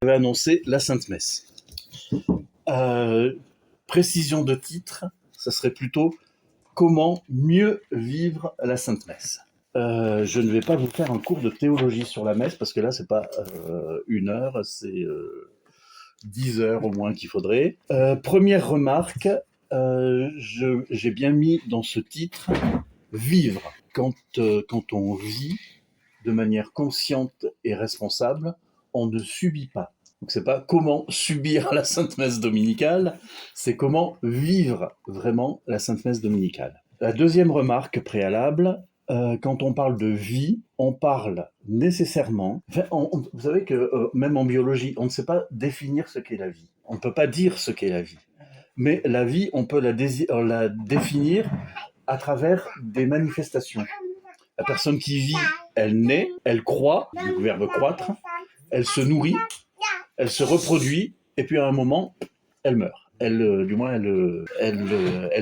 Je vais annoncer la Sainte Messe. Précision de titre, ça serait plutôt comment mieux vivre la Sainte Messe. Je ne vais pas vous faire un cours de théologie sur la messe parce que là c'est pas 1 heure, c'est 10 heures au moins qu'il faudrait. Première remarque, j'ai bien mis dans ce titre vivre. Quand on vit de manière consciente et responsable, on ne subit pas. Donc c'est pas comment subir la Sainte Messe dominicale, c'est comment vivre vraiment la Sainte Messe dominicale. La deuxième remarque préalable, quand on parle de vie, on parle nécessairement... vous savez que même en biologie, on ne sait pas définir ce qu'est la vie. On ne peut pas dire ce qu'est la vie. Mais la vie, on peut la définir à travers des manifestations. La personne qui vit, elle naît, elle croît, du verbe croître, elle se nourrit, elle se reproduit, et puis à un moment, elle meurt. Elle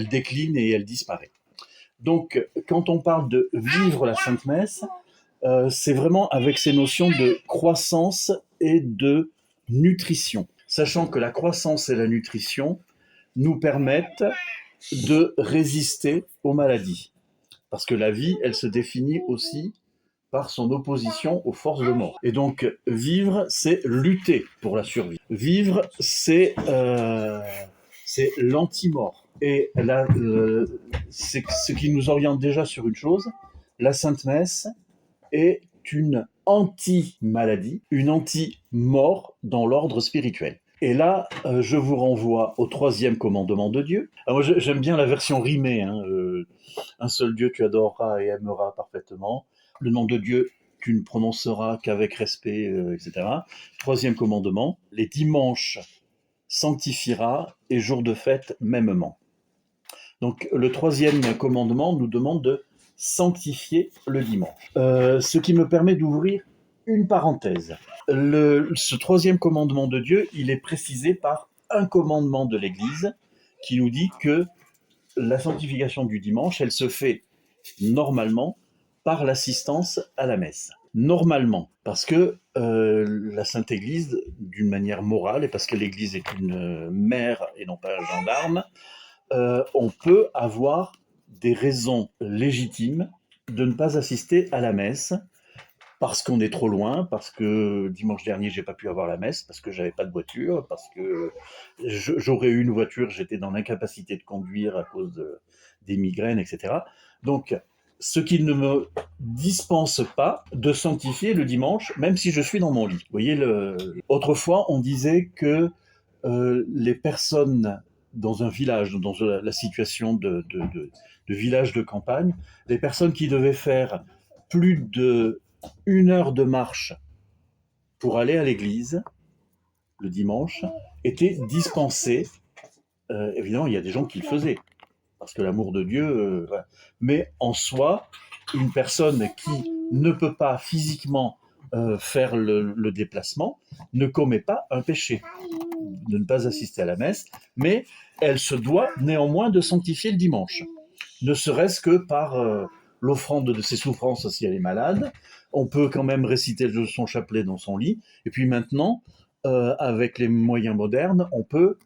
décline et elle disparaît. Donc, quand on parle de vivre la Sainte Messe, c'est vraiment avec ces notions de croissance et de nutrition. Sachant que la croissance et la nutrition nous permettent de résister aux maladies. Parce que la vie, elle se définit aussi par son opposition aux forces de mort. Et donc, vivre, c'est lutter pour la survie. Vivre, c'est l'anti-mort. Et là, c'est ce qui nous oriente déjà sur une chose, la Sainte Messe est une anti-maladie, une anti-mort dans l'ordre spirituel. Et là, je vous renvoie au 3e commandement de Dieu. Alors moi, j'aime bien la version rimée. Un seul Dieu tu adoreras et aimeras parfaitement. Le nom de Dieu tu ne prononceras qu'avec respect, etc. 3e commandement, les dimanches sanctifieras et jours de fête mêmement. Donc le 3e commandement nous demande de sanctifier le dimanche. Ce qui me permet d'ouvrir une parenthèse. Ce 3e commandement de Dieu, il est précisé par un commandement de l'Église qui nous dit que la sanctification du dimanche, elle se fait normalement par l'assistance à la messe. Normalement, parce que la Sainte Église, d'une manière morale, et parce que l'Église est une mère et non pas un gendarme, on peut avoir des raisons légitimes de ne pas assister à la messe, parce qu'on est trop loin, parce que dimanche dernier j'ai pas pu avoir la messe, parce que j'avais pas de voiture, parce que j'aurais eu une voiture, j'étais dans l'incapacité de conduire à cause des migraines, etc. Donc, ce qui ne me dispense pas de sanctifier le dimanche, même si je suis dans mon lit. Vous voyez, autrefois, on disait que les personnes dans un village, dans la situation de village de campagne, les personnes qui devaient faire plus de 1 heure de marche pour aller à l'église le dimanche étaient dispensées. Évidemment, il y a des gens qui le faisaient, parce que l'amour de Dieu... voilà. Mais en soi, une personne qui ne peut pas physiquement faire le déplacement ne commet pas un péché de ne pas assister à la messe, mais elle se doit néanmoins de sanctifier le dimanche, ne serait-ce que par l'offrande de ses souffrances si elle est malade. On peut quand même réciter son chapelet dans son lit, et puis maintenant, avec les moyens modernes, on peut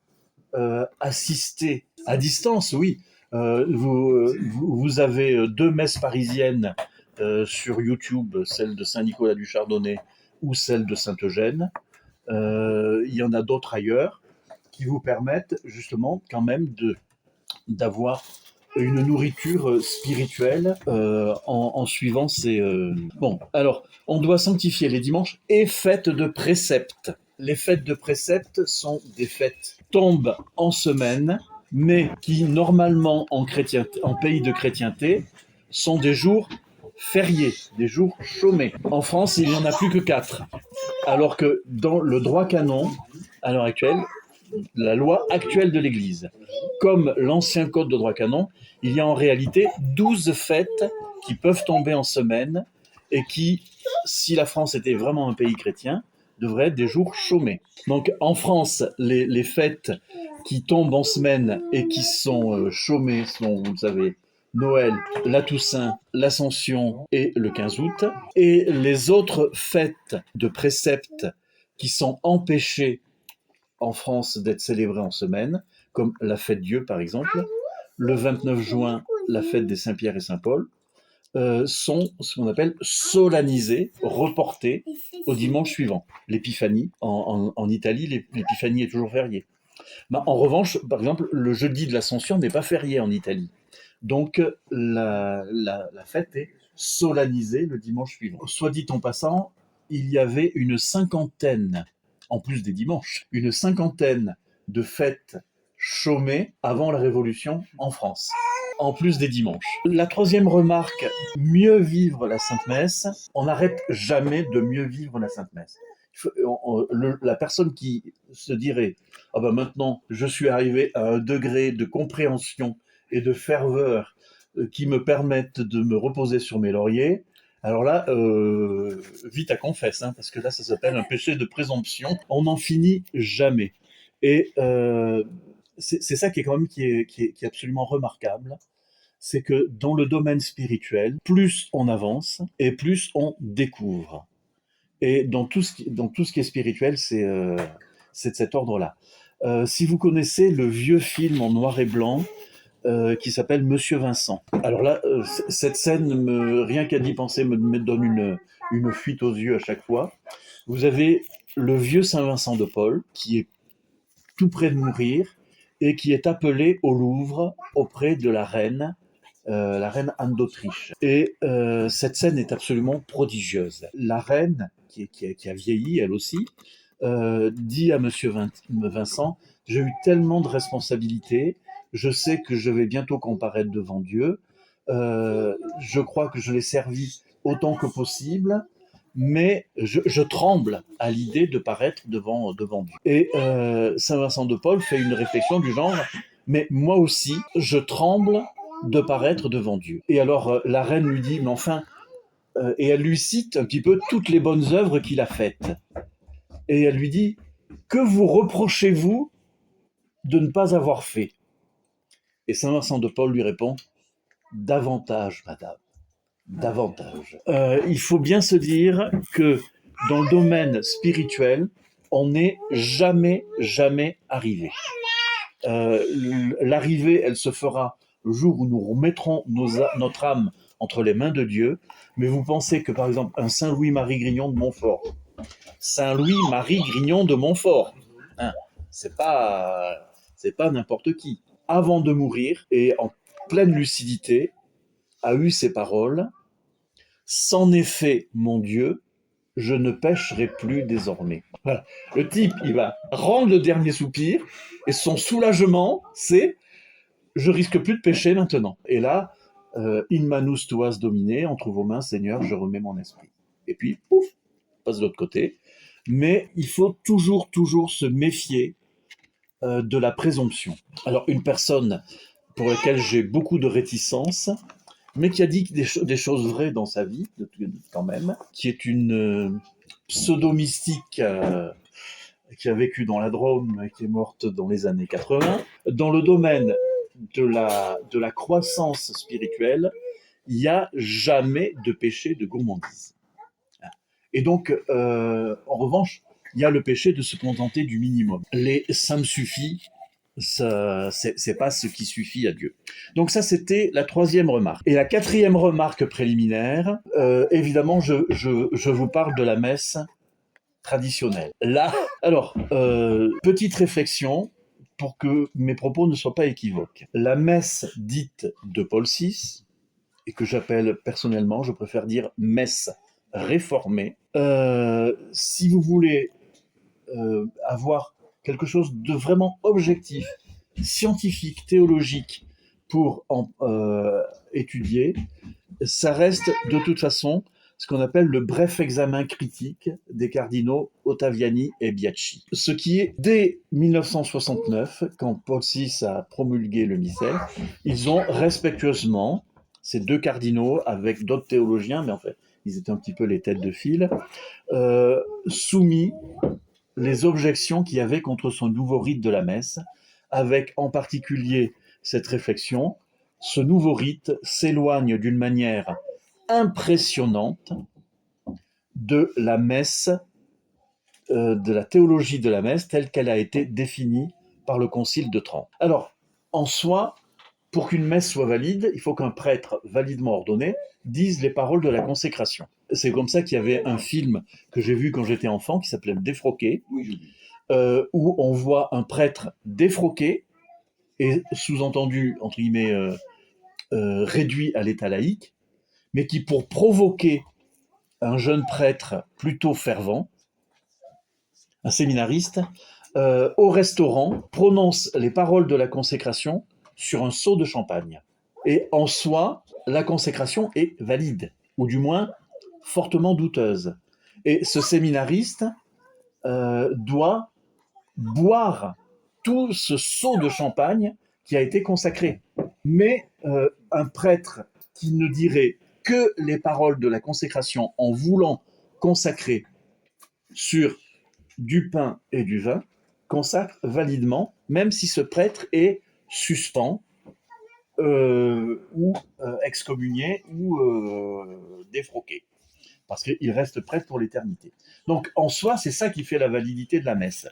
assister à distance, oui. Vous avez 2 messes parisiennes sur YouTube, celle de Saint-Nicolas du Chardonnay ou celle de Saint-Eugène. Il y en a d'autres ailleurs qui vous permettent justement quand même d'avoir une nourriture spirituelle en suivant ces... Bon, alors, on doit sanctifier les dimanches et fêtes de préceptes. Les fêtes de préceptes sont des fêtes tombent en semaine, mais qui normalement en pays de chrétienté sont des jours fériés, des jours chômés. En France, il n'y en a plus que 4. Alors que dans le droit canon, à l'heure actuelle, la loi actuelle de l'Église, comme l'ancien code de droit canon, il y a en réalité 12 fêtes qui peuvent tomber en semaine et qui, si la France était vraiment un pays chrétien, devraient être des jours chômés. Donc en France, les fêtes qui tombent en semaine et qui sont chômées sont, vous le savez, Noël, la Toussaint, l'Ascension et le 15 août. Et les autres fêtes de préceptes qui sont empêchées en France d'être célébrées en semaine, comme la fête Dieu par exemple, le 29 juin, la fête des Saint-Pierre et Saint-Paul, sont ce qu'on appelle solennisées, reportées au dimanche suivant. L'épiphanie, en Italie, l'épiphanie est toujours fériée. Ben, en revanche, par exemple, le jeudi de l'Ascension n'est pas férié en Italie. Donc la fête est solennisée le dimanche suivant. Soit dit en passant, il y avait une cinquantaine, en plus des dimanches, une cinquantaine de fêtes chômées avant la Révolution en France, en plus des dimanches. La troisième remarque, mieux vivre la Sainte Messe, on n'arrête jamais de mieux vivre la Sainte Messe. La personne qui se dirait « Ah ben maintenant, je suis arrivé à un degré de compréhension et de ferveur qui me permettent de me reposer sur mes lauriers », alors là, vite à confesse, hein, parce que là, ça s'appelle un péché de présomption. On n'en finit jamais. Et c'est ça qui est quand même qui est absolument remarquable, c'est que dans le domaine spirituel, plus on avance et plus on découvre. Et dans tout ce qui est spirituel, c'est de cet ordre-là. Si vous connaissez le vieux film en noir et blanc qui s'appelle Monsieur Vincent. Alors là, cette scène, rien qu'à d'y penser, me donne une fuite aux yeux à chaque fois. Vous avez le vieux Saint Vincent de Paul qui est tout près de mourir et qui est appelé au Louvre auprès de la reine Anne d'Autriche. Et cette scène est absolument prodigieuse. La reine, qui a vieilli elle aussi, dit à Monsieur Vincent, j'ai eu tellement de responsabilités, je sais que je vais bientôt comparaître devant Dieu, je crois que je l'ai servi autant que possible, mais je tremble à l'idée de paraître devant Dieu. Et Saint Vincent de Paul fait une réflexion du genre, mais moi aussi, je tremble de paraître devant Dieu. Et alors la reine lui dit, mais enfin, et elle lui cite un petit peu toutes les bonnes œuvres qu'il a faites. Et elle lui dit, que vous reprochez-vous de ne pas avoir fait? Et Saint Vincent de Paul lui répond, davantage, madame, davantage. Il faut bien se dire que dans le domaine spirituel, on n'est jamais arrivé. L'arrivée, elle se fera le jour où nous remettrons notre âme entre les mains de Dieu. Mais vous pensez que, par exemple, un Saint Louis-Marie Grignon de Montfort, Saint Louis-Marie Grignon de Montfort, hein, c'est pas n'importe qui. Avant de mourir, et en pleine lucidité, a eu ces paroles, « C'en est fait, mon Dieu, je ne pécherai plus désormais. » Voilà. Le type, il va rendre le dernier soupir, et son soulagement, c'est « je risque plus de pécher maintenant ». Et là, in manus tuas domine, entre vos mains, Seigneur, je remets mon esprit. Et puis, pouf, passe de l'autre côté. Mais il faut toujours se méfier de la présomption. Alors, une personne pour laquelle j'ai beaucoup de réticence, mais qui a dit des choses vraies dans sa vie, quand même, qui est une pseudo-mystique qui a vécu dans la Drôme et qui est morte dans les années 80. Dans le domaine de la croissance spirituelle, il n'y a jamais de péché de gourmandise. Et donc, en revanche, il y a le péché de se contenter du minimum. Ça me suffit, c'est pas ce qui suffit à Dieu. Donc ça, c'était la troisième remarque. Et la quatrième remarque préliminaire, évidemment, je vous parle de la messe traditionnelle. Là, alors, petite réflexion pour que mes propos ne soient pas équivoques. La messe dite de Paul VI, et que j'appelle personnellement, je préfère dire messe réformée, si vous voulez avoir quelque chose de vraiment objectif, scientifique, théologique pour étudier, ça reste de toute façon ce qu'on appelle le bref examen critique des cardinaux Ottaviani et Biacci. Ce qui est, dès 1969, quand Paul VI a promulgué le missel, ils ont respectueusement, ces deux cardinaux, avec d'autres théologiens, mais en fait, ils étaient un petit peu les têtes de file, soumis les objections qu'il y avait contre son nouveau rite de la messe, avec en particulier cette réflexion, ce nouveau rite s'éloigne d'une manière impressionnante de la messe de la théologie de la messe telle qu'elle a été définie par le Concile de Trente. Alors, en soi, pour qu'une messe soit valide, il faut qu'un prêtre validement ordonné dise les paroles de la consécration. C'est comme ça qu'il y avait un film que j'ai vu quand j'étais enfant qui s'appelait Défroqué, où on voit un prêtre défroqué et sous-entendu, entre guillemets, réduit à l'état laïque, mais qui, pour provoquer un jeune prêtre plutôt fervent, un séminariste, au restaurant, prononce les paroles de la consécration sur un seau de champagne. Et en soi, la consécration est valide, ou du moins fortement douteuse. Et ce séminariste doit boire tout ce seau de champagne qui a été consacré. Mais un prêtre qui ne dirait que les paroles de la consécration en voulant consacrer sur du pain et du vin, consacre validement, même si ce prêtre est suspens ou excommunié ou défroqué, parce qu'il reste prêtre pour l'éternité. Donc en soi, c'est ça qui fait la validité de la messe.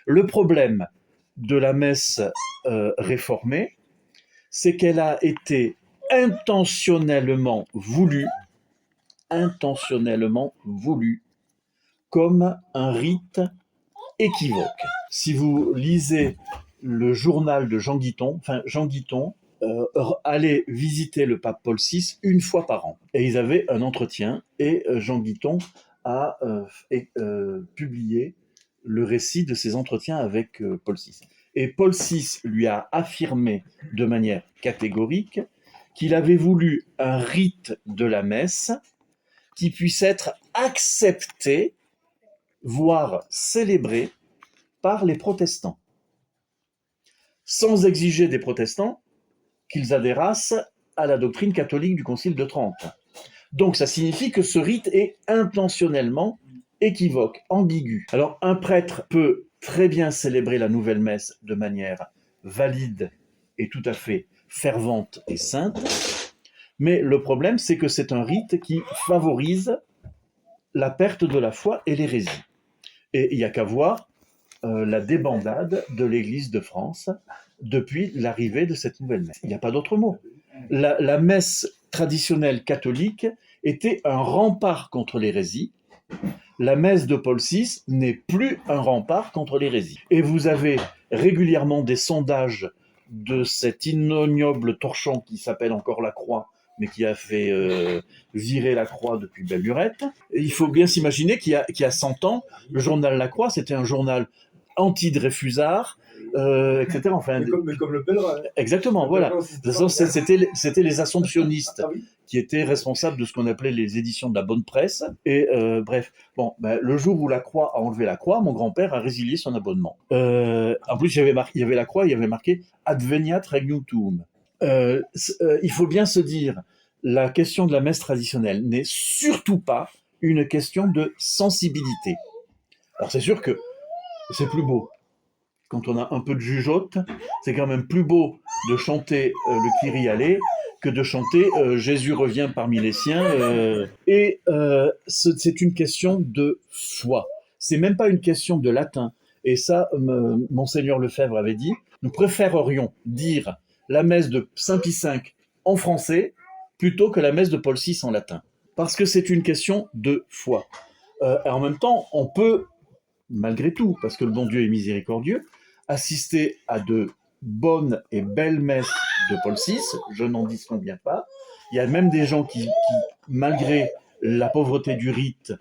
Le problème de la messe réformée, c'est qu'elle a été intentionnellement voulue comme un rite équivoque. Si vous lisez le journal de Jean Guiton allait visiter le pape Paul VI une fois par an. Et ils avaient un entretien, et Jean Guiton a publié le récit de ses entretiens avec Paul VI. Et Paul VI lui a affirmé de manière catégorique qu'il avait voulu un rite de la messe qui puisse être accepté, voire célébré par les protestants, sans exiger des protestants qu'ils adhérassent à la doctrine catholique du Concile de Trente. Donc ça signifie que ce rite est intentionnellement équivoque, ambigu. Alors un prêtre peut très bien célébrer la nouvelle messe de manière valide et tout à fait fervente et sainte, mais le problème c'est que c'est un rite qui favorise la perte de la foi et l'hérésie. Et il n'y a qu'à voir la débandade de l'Église de France depuis l'arrivée de cette nouvelle messe. Il n'y a pas d'autre mot. La messe traditionnelle catholique était un rempart contre l'hérésie. La messe de Paul VI n'est plus un rempart contre l'hérésie. Et vous avez régulièrement des sondages de cet ignoble torchon qui s'appelle encore la Croix, mais qui a fait virer la Croix depuis belle lurette. Et il faut bien s'imaginer qu'il y a 100 ans, le journal La Croix, c'était un journal anti-Dreyfusard, etc. Enfin, mais comme le pèlerin. Exactement, voilà. C'était les assomptionnistes qui étaient responsables de ce qu'on appelait les éditions de la bonne presse. Et bref, bon, le jour où la Croix a enlevé la Croix, mon grand-père a résilié son abonnement. En plus, il y avait la Croix, il y avait marqué Adveniat Regnum Tuum. Il faut bien se dire, la question de la messe traditionnelle n'est surtout pas une question de sensibilité. Alors c'est sûr que c'est plus beau. Quand on a un peu de jugeote, c'est quand même plus beau de chanter le Kyrie allé que de chanter Jésus revient parmi les siens. C'est une question de foi. C'est même pas une question de latin. Et ça, Monseigneur Lefebvre avait dit, nous préférerions dire la messe de Saint Pie V en français plutôt que la messe de Paul VI en latin. Parce que c'est une question de foi. Et en même temps, on peut, malgré tout, parce que le bon Dieu est miséricordieux, assister à de bonnes et belles messes de Paul VI, je n'en disconviens pas. Il y a même des gens qui, malgré la pauvreté du rite,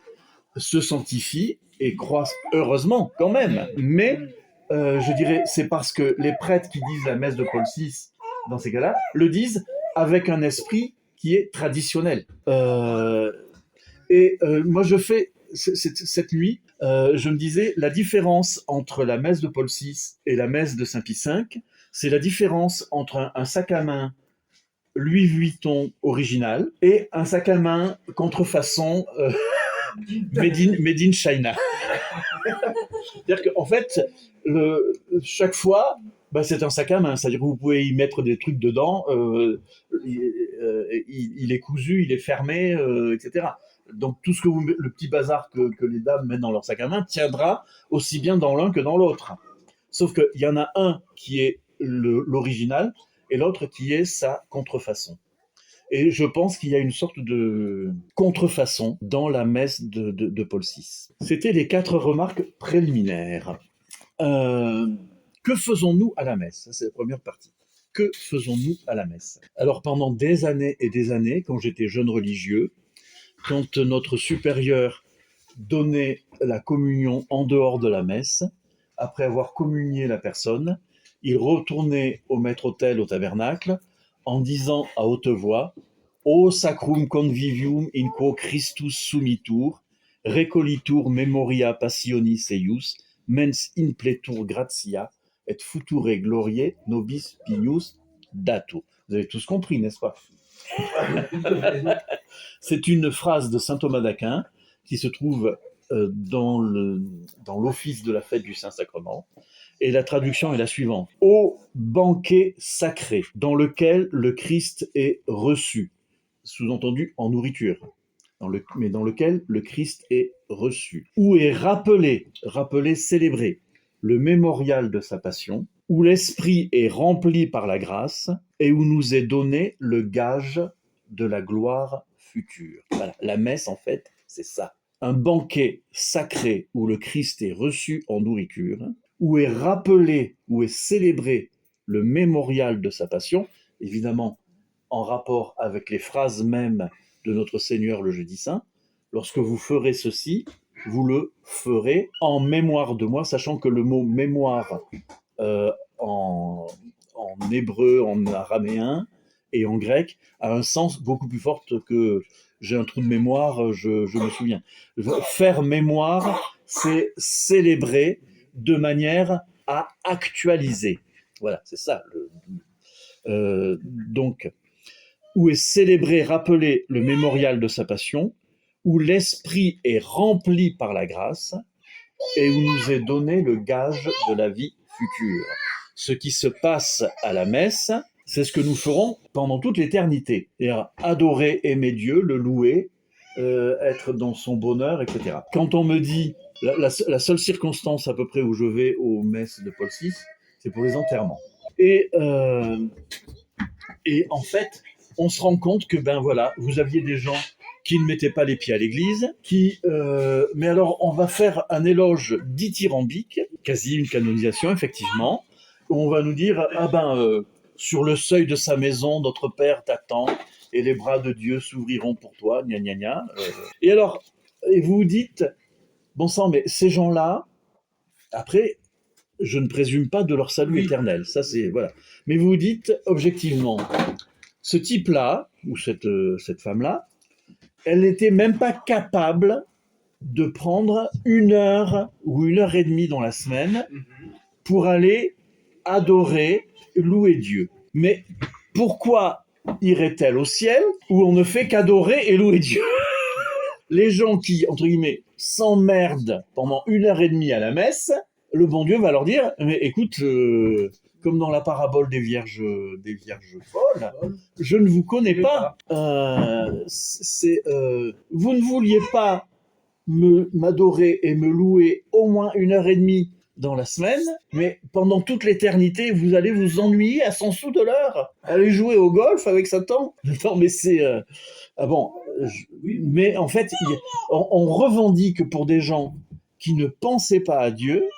se sanctifient et croient, heureusement quand même. Mais je dirais, c'est parce que les prêtres qui disent la messe de Paul VI, dans ces cas-là, le disent avec un esprit qui est traditionnel. Moi, je fais cette nuit, je me disais, la différence entre la messe de Paul VI et la messe de Saint Pie V, c'est la différence entre un sac à main Louis Vuitton original et un sac à main contrefaçon made in China. C'est-à-dire qu'en fait, chaque fois, c'est un sac à main, c'est-à-dire que vous pouvez y mettre des trucs dedans, il est cousu, il est fermé, etc. Donc tout ce que le petit bazar que les dames mettent dans leur sac à main tiendra aussi bien dans l'un que dans l'autre. Sauf qu'il y en a un qui est l'original et l'autre qui est sa contrefaçon. Et je pense qu'il y a une sorte de contrefaçon dans la messe de Paul VI. C'était les 4 remarques préliminaires. Que faisons-nous à la messe? Ça, c'est la première partie. Que faisons-nous à la messe? Alors pendant des années et des années, quand j'étais jeune religieux, quand notre supérieur donnait la communion en dehors de la messe, après avoir communié la personne, il retournait au maître-autel, au tabernacle, en disant à haute voix « O sacrum convivium in quo Christus sumitur, recollitur memoria passionis eius, mens impletur gratia, et future gloriae nobis pignus datur ». Vous avez tous compris, n'est-ce pas? C'est une phrase de saint Thomas d'Aquin qui se trouve dans l'office de la fête du Saint-Sacrement. Et la traduction est la suivante. « Au banquet sacré dans lequel le Christ est reçu », sous-entendu en nourriture, mais dans lequel le Christ est reçu, où est rappelé, célébré, le mémorial de sa passion, où l'esprit est rempli par la grâce et où nous est donné le gage de la gloire future. Voilà, la messe, en fait, c'est ça. Un banquet sacré où le Christ est reçu en nourriture, où est rappelé, où est célébré le mémorial de sa passion, évidemment en rapport avec les phrases mêmes de notre Seigneur le Jeudi Saint. Lorsque vous ferez ceci, vous le ferez en mémoire de moi, sachant que le mot mémoire en hébreu, en araméen et en grec a un sens beaucoup plus fort que j'ai un trou de mémoire, je me souviens. Faire mémoire, c'est célébrer de manière à actualiser. Voilà, c'est ça. Donc, où est célébré, rappelé le mémorial de sa passion, où l'esprit est rempli par la grâce et où nous est donné le gage de la vie future. Ce qui se passe à la messe, c'est ce que nous ferons pendant toute l'éternité. C'est-à-dire adorer, aimer Dieu, le louer, être dans son bonheur, etc. Quand on me dit, la seule circonstance à peu près où je vais aux messes de Paul VI, c'est pour les enterrements. Et en fait, on se rend compte que, ben voilà, vous aviez des gens qui ne mettaient pas les pieds à l'église, mais alors on va faire un éloge dithyrambique, quasi une canonisation, effectivement, où on va nous dire, sur le seuil de sa maison, notre Père t'attend, et les bras de Dieu s'ouvriront pour toi, gna gna gna. Et alors, et vous vous dites, bon sang, mais ces gens-là, après, je ne présume pas de leur salut éternel, ça c'est, voilà. Mais vous vous dites, objectivement, ce type-là, ou cette femme-là, elle n'était même pas capable de prendre 1 heure ou 1 heure et demie dans la semaine pour aller adorer, louer Dieu. Mais pourquoi irait-elle au ciel où on ne fait qu'adorer et louer Dieu? Les gens qui, entre guillemets, s'emmerdent pendant 1 heure et demie à la messe, le bon Dieu va leur dire, mais écoute, comme dans la parabole des vierges folles, je ne vous connais pas. Vous ne vouliez pas m'adorer et me louer au moins 1 heure et demie dans la semaine, mais pendant toute l'éternité, vous allez vous ennuyer à 100 sous de l'heure. Aller jouer au golf avec Satan. Non, mais c'est... mais en fait, on revendique pour des gens qui ne pensaient pas à Dieu,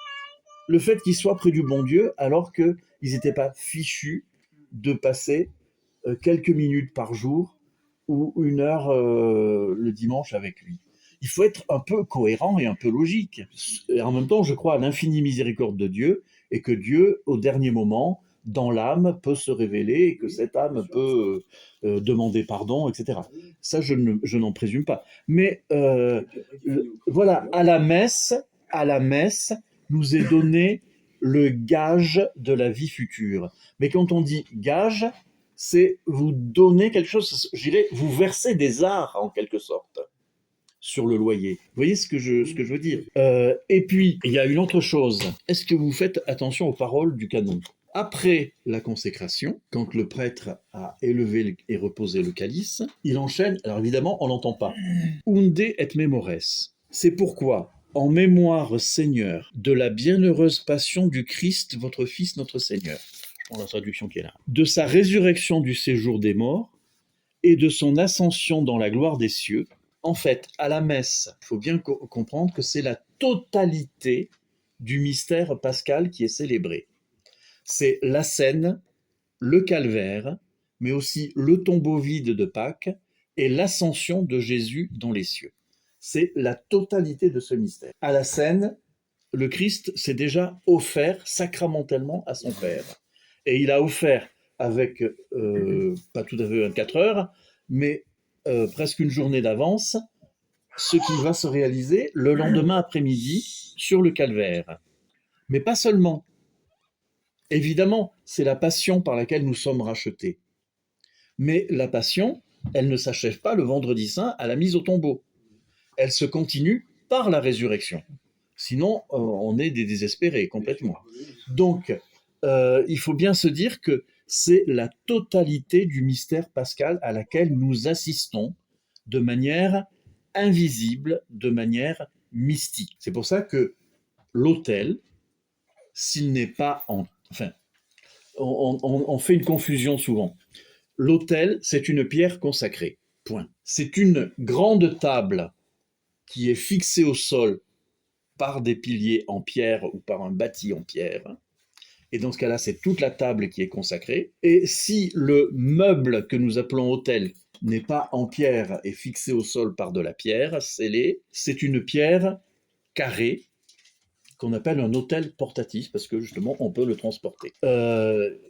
le fait qu'ils soient près du bon Dieu, alors qu'ils n'étaient pas fichus de passer quelques minutes par jour ou 1 heure le dimanche avec lui. Il faut être un peu cohérent et un peu logique. Et en même temps, je crois à l'infinie miséricorde de Dieu et que Dieu, au dernier moment, dans l'âme, peut se révéler et que cette âme peut demander pardon, etc. Ça, je n'en présume pas. Mais voilà, à la messe, nous est donné le gage de la vie future. Mais quand on dit gage, c'est vous donner quelque chose, je dirais, vous verser des arts en quelque sorte sur le loyer. Vous voyez ce que je veux dire? Et puis, il y a une autre chose. Est-ce que vous faites attention aux paroles du canon? Après la consécration, quand le prêtre a élevé et reposé le calice, il enchaîne, alors évidemment on n'entend pas, Unde et memores. C'est pourquoi, en mémoire, Seigneur, de la bienheureuse passion du Christ, votre Fils, notre Seigneur, je prends la traduction qui est là, de sa résurrection du séjour des morts et de son ascension dans la gloire des cieux. En fait, à la messe, il faut bien comprendre que c'est la totalité du mystère pascal qui est célébré. C'est la scène, le calvaire, mais aussi le tombeau vide de Pâques et l'ascension de Jésus dans les cieux. C'est la totalité de ce mystère. À la scène, le Christ s'est déjà offert sacramentellement à son Père. Et il a offert avec, pas tout à fait 24 heures, mais presque une journée d'avance, ce qui va se réaliser le lendemain après-midi sur le calvaire. Mais pas seulement. Évidemment, c'est la passion par laquelle nous sommes rachetés. Mais la passion, elle ne s'achève pas le vendredi saint à la mise au tombeau. Elle se continue par la résurrection. Sinon, on est des désespérés complètement. Donc, il faut bien se dire que c'est la totalité du mystère pascal à laquelle nous assistons de manière invisible, de manière mystique. C'est pour ça que l'autel, s'il n'est pas en... Enfin, on fait une confusion souvent. L'autel, c'est une pierre consacrée. Point. C'est une grande table qui est fixée au sol par des piliers en pierre ou par un bâti en pierre. Et dans ce cas-là, c'est toute la table qui est consacrée. Et si le meuble que nous appelons autel n'est pas en pierre et fixé au sol par de la pierre scellée, c'est une pierre carrée qu'on appelle un autel portatif, parce que justement, on peut le transporter.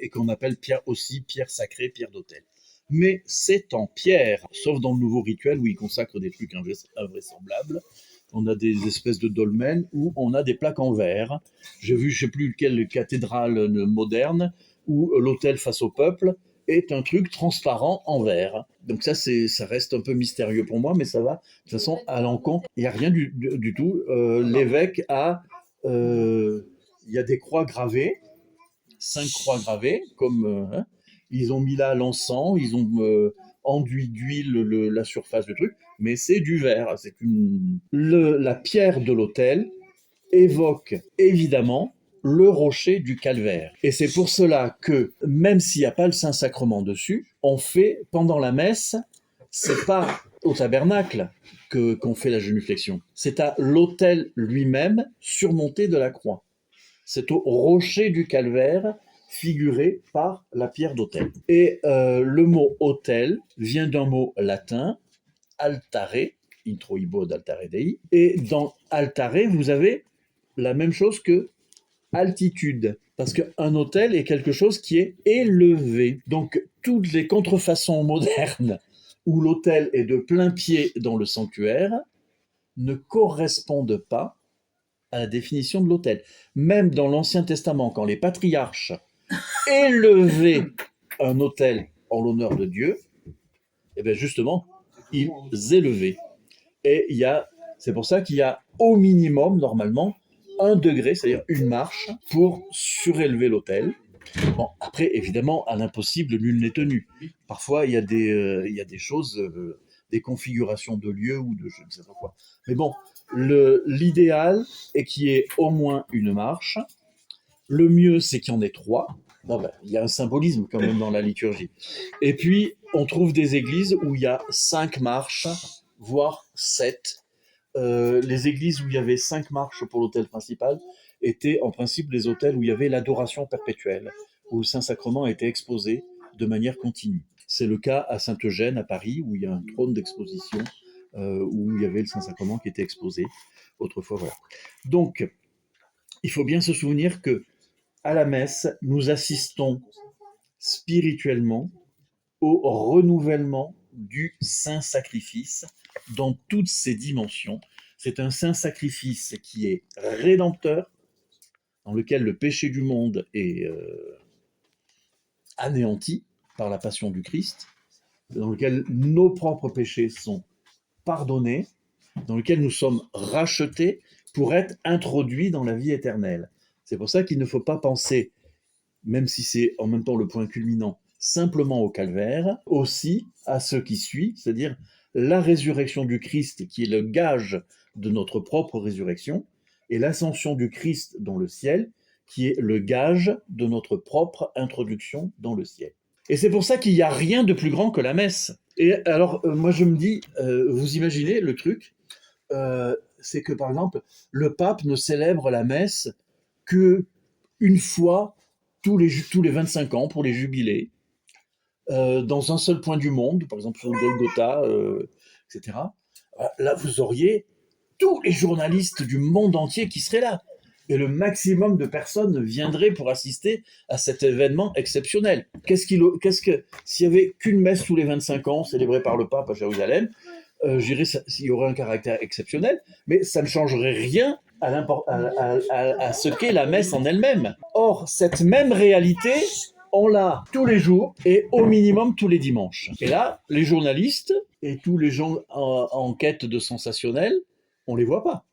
Et qu'on appelle aussi pierre sacrée, pierre d'autel. Mais c'est en pierre, sauf dans le nouveau rituel où ils consacrent des trucs invraisemblables. On a des espèces de dolmens où on a des plaques en verre. J'ai vu, je ne sais plus quelle cathédrale moderne, où l'autel face au peuple est un truc transparent en verre. Donc ça reste un peu mystérieux pour moi, mais ça va de toute façon à l'encontre. Il n'y a rien du tout. L'évêque a... il y a des croix gravées, 5 croix gravées, comme ils ont mis là l'encens, ils ont enduit d'huile la surface du truc, mais c'est du verre. La pierre de l'autel évoque évidemment le rocher du calvaire. Et c'est pour cela que, même s'il n'y a pas le Saint-Sacrement dessus, on fait, pendant la messe, c'est pas au tabernacle qu'on fait la génuflexion, c'est à l'autel lui-même surmonté de la croix. C'est au rocher du calvaire figuré par la pierre d'autel. Et le mot autel vient d'un mot latin, altare, introibo d'altare dei, et dans altare, vous avez la même chose que altitude, parce qu'un autel est quelque chose qui est élevé. Donc toutes les contrefaçons modernes où l'autel est de plein pied dans le sanctuaire ne correspondent pas à la définition de l'autel. Même dans l'Ancien Testament, quand les patriarches élevaient un autel en l'honneur de Dieu, et bien justement, ils élevaient. Et c'est pour ça qu'il y a au minimum, normalement, 1 degré, c'est-à-dire une marche, pour surélever l'autel. Bon, après, évidemment, à l'impossible, nul n'est tenu. Parfois, il y a des choses, des configurations de lieux ou de je ne sais pas quoi. Mais bon, l'idéal est qu'il y ait au moins une marche. Le mieux, c'est qu'il y en ait 3. Il y a un symbolisme quand même dans la liturgie. Et puis, on trouve des églises où il y a 5 marches, voire 7. Les églises où il y avait 5 marches pour l'autel principal étaient en principe les autels où il y avait l'adoration perpétuelle, où le Saint-Sacrement était exposé de manière continue. C'est le cas à Sainte-Eugène, à Paris, où il y a un trône d'exposition, où il y avait le Saint-Sacrement qui était exposé autrefois. Voilà. Donc, il faut bien se souvenir que à la messe, nous assistons spirituellement au renouvellement du saint sacrifice dans toutes ses dimensions. C'est un saint sacrifice qui est rédempteur, dans lequel le péché du monde est anéanti par la passion du Christ, dans lequel nos propres péchés sont pardonnés, dans lequel nous sommes rachetés pour être introduits dans la vie éternelle. C'est pour ça qu'il ne faut pas penser même si c'est en même temps le point culminant, simplement au calvaire, aussi à ce qui suit, c'est-à-dire la résurrection du Christ, qui est le gage de notre propre résurrection, et l'ascension du Christ dans le ciel, qui est le gage de notre propre introduction dans le ciel. Et c'est pour ça qu'il n'y a rien de plus grand que la messe. Et alors, moi je me dis, vous imaginez le truc, c'est que par exemple, le pape ne célèbre la messe que une fois tous les 25 ans pour les jubilés, dans un seul point du monde, par exemple sur le Golgotha, etc. Là, vous auriez tous les journalistes du monde entier qui seraient là. Et le maximum de personnes viendraient pour assister à cet événement exceptionnel. S'il n'y avait qu'une messe tous les 25 ans, célébrée par le pape à Jérusalem, je dirais qu'il y aurait un caractère exceptionnel, mais ça ne changerait rien à ce qu'est la messe en elle-même. Or, cette même réalité, on l'a tous les jours et au minimum tous les dimanches. Et là, les journalistes et tous les gens en quête de sensationnel, on les voit pas.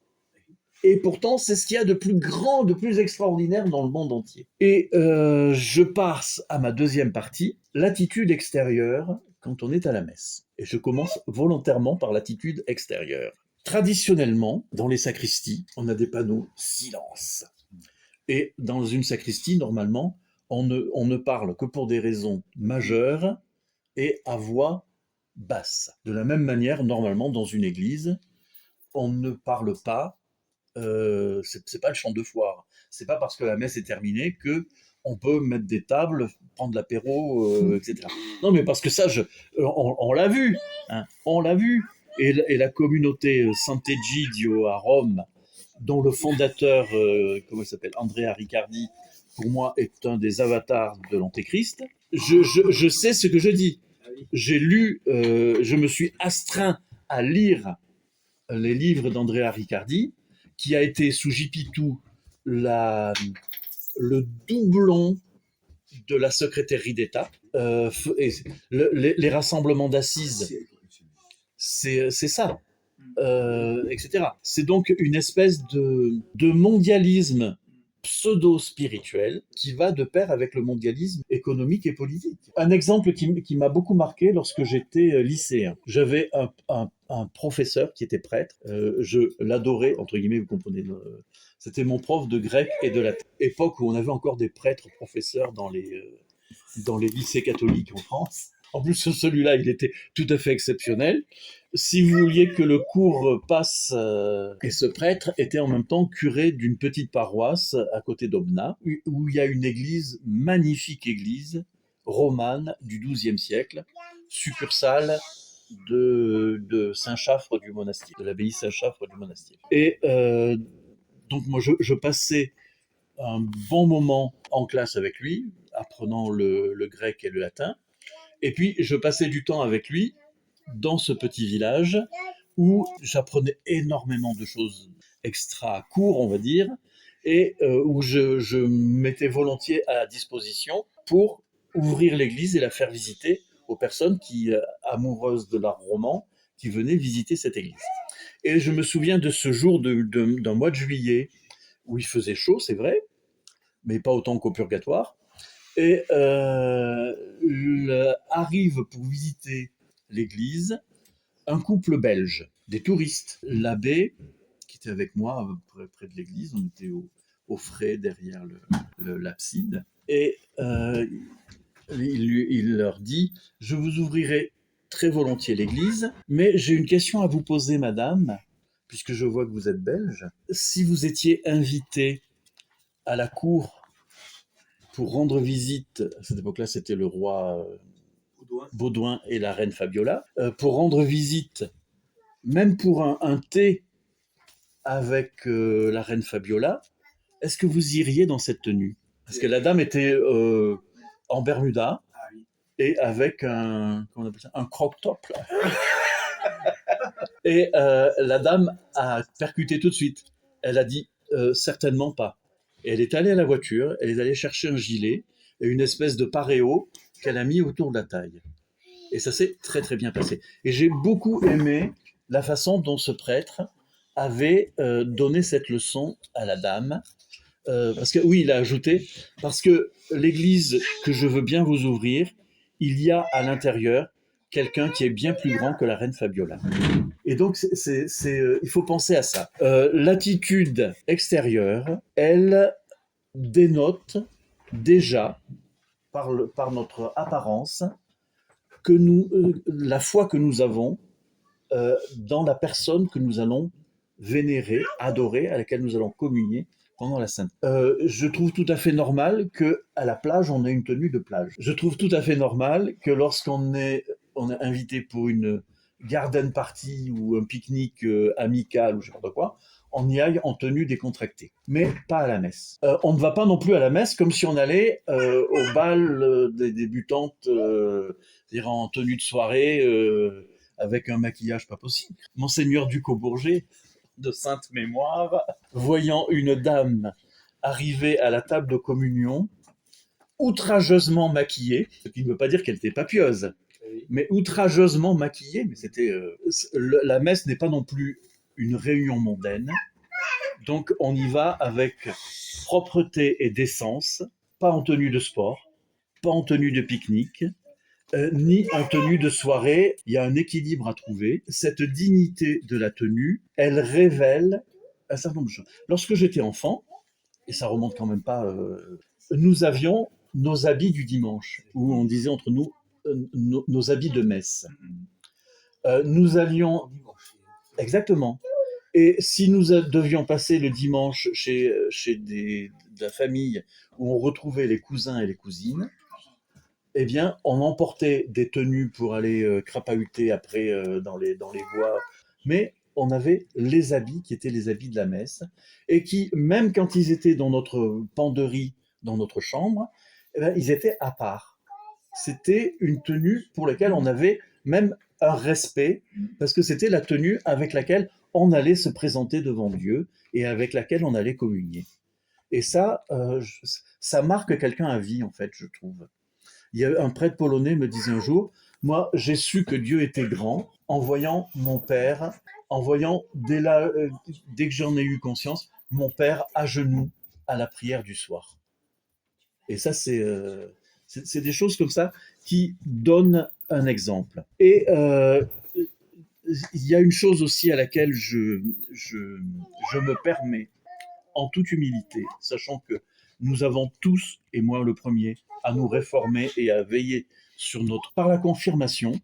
Et pourtant, c'est ce qu'il y a de plus grand, de plus extraordinaire dans le monde entier. Et je passe à ma deuxième partie, l'attitude extérieure quand on est à la messe. Et je commence volontairement par l'attitude extérieure. Traditionnellement, dans les sacristies, on a des panneaux « silence ». Et dans une sacristie, normalement, on ne parle que pour des raisons majeures et à voix basse. De la même manière, normalement, dans une église, on ne parle pas, c'est pas le champ de foire. C'est pas parce que la messe est terminée que on peut mettre des tables, prendre l'apéro, etc. Non, mais parce que ça, on l'a vu, hein, on l'a vu. Et la communauté Sant'Egidio à Rome, dont le fondateur, comment il s'appelle, Andrea Riccardi, pour moi, est un des avatars de l'Antéchrist. Je sais ce que je dis. J'ai lu, je me suis astreint à lire les livres d'Andrea Riccardi, qui a été sous Jipitou le doublon de la secrétairie d'État. Les rassemblements d'assises, c'est ça. Etc. C'est donc une espèce de mondialisme pseudo-spirituel qui va de pair avec le mondialisme économique et politique. Un exemple qui m'a beaucoup marqué lorsque j'étais lycéen. J'avais un professeur qui était prêtre. Je l'adorais, entre guillemets, vous comprenez. C'était mon prof de grec et de latin. Époque où on avait encore des prêtres professeurs dans les lycées catholiques en France. En plus, celui-là, il était tout à fait exceptionnel. Si vous vouliez que le cours passe, et ce prêtre était en même temps curé d'une petite paroisse à côté d'Aubenas, où il y a une église, magnifique église romane du XIIe siècle, succursale de Saint-Chaffre du Monastier, de l'abbaye Saint-Chaffre du Monastier. Et donc moi, je passais un bon moment en classe avec lui, apprenant le grec et le latin. Et puis, je passais du temps avec lui dans ce petit village où j'apprenais énormément de choses extra court, on va dire, et où je mettais volontiers à disposition pour ouvrir l'église et la faire visiter aux personnes amoureuses de l'art roman, qui venaient visiter cette église. Et je me souviens de ce jour d'un mois de juillet où il faisait chaud, c'est vrai, mais pas autant qu'au purgatoire. Et arrive pour visiter l'église un couple belge, des touristes. L'abbé, qui était avec moi près de l'église, on était au frais derrière l'abside, et il leur dit « Je vous ouvrirai très volontiers l'église, mais j'ai une question à vous poser, madame, puisque je vois que vous êtes belge. Si vous étiez invité à la cour pour rendre visite, à cette époque-là, c'était le roi Baudouin et la reine Fabiola, pour rendre visite, même pour un thé avec la reine Fabiola, est-ce que vous iriez dans cette tenue ?» Parce que la dame était en Bermuda et avec un croc-top. Et la dame a percuté tout de suite. Elle a dit certainement pas. Et elle est allée à la voiture, elle est allée chercher un gilet et une espèce de paréo qu'elle a mis autour de la taille. Et ça s'est très très bien passé. Et j'ai beaucoup aimé la façon dont ce prêtre avait donné cette leçon à la dame, Parce que oui, il a ajouté, parce que l'église que je veux bien vous ouvrir, il y a à l'intérieur quelqu'un qui est bien plus grand que la reine Fabiola. Et donc, il faut penser à ça. L'attitude extérieure, elle dénote déjà, par notre apparence, que la foi que nous avons dans la personne que nous allons vénérer, adorer, à laquelle nous allons communier pendant la Sainte. Je trouve tout à fait normal qu'à la plage, on ait une tenue de plage. Je trouve tout à fait normal que lorsqu'on est invité pour une garden party ou un pique-nique amical ou je sais pas quoi, on y aille en tenue décontractée, mais pas à la messe. On ne va pas non plus à la messe comme si on allait au bal des débutantes, c'est-à-dire en tenue de soirée, avec un maquillage pas possible. Monseigneur Ducos-Bourget, de sainte mémoire, voyant une dame arriver à la table de communion, outrageusement maquillée, ce qui ne veut pas dire qu'elle était papieuse, mais outrageusement maquillée, mais c'était la messe n'est pas non plus une réunion mondaine, donc on y va avec propreté et décence, pas en tenue de sport, pas en tenue de pique-nique, ni en tenue de soirée. Il y a un équilibre à trouver. Cette dignité de la tenue, elle révèle un certain nombre de choses. Lorsque j'étais enfant, et ça remonte quand même pas, nous avions nos habits du dimanche, où on disait entre nous nos habits de messe. Nous allions exactement. Et si nous devions passer le dimanche chez de la famille où on retrouvait les cousins et les cousines, eh bien, on emportait des tenues pour aller crapahuter après dans les bois, mais on avait les habits qui étaient les habits de la messe, et qui, même quand ils étaient dans notre penderie, dans notre chambre, eh bien, ils étaient à part. C'était une tenue pour laquelle on avait même un respect, parce que c'était la tenue avec laquelle on allait se présenter devant Dieu et avec laquelle on allait communier. Et ça, ça marque quelqu'un à vie, en fait, je trouve. Il y a un prêtre polonais me disait un jour, moi j'ai su que Dieu était grand en voyant mon père, en voyant dès que j'en ai eu conscience, mon père à genoux à la prière du soir. Et ça c'est des choses comme ça qui donnent un exemple. Et il y a une chose aussi à laquelle je me permets, en toute humilité, sachant que nous avons tous, et moi le premier, à nous réformer et à veiller sur par la confirmation,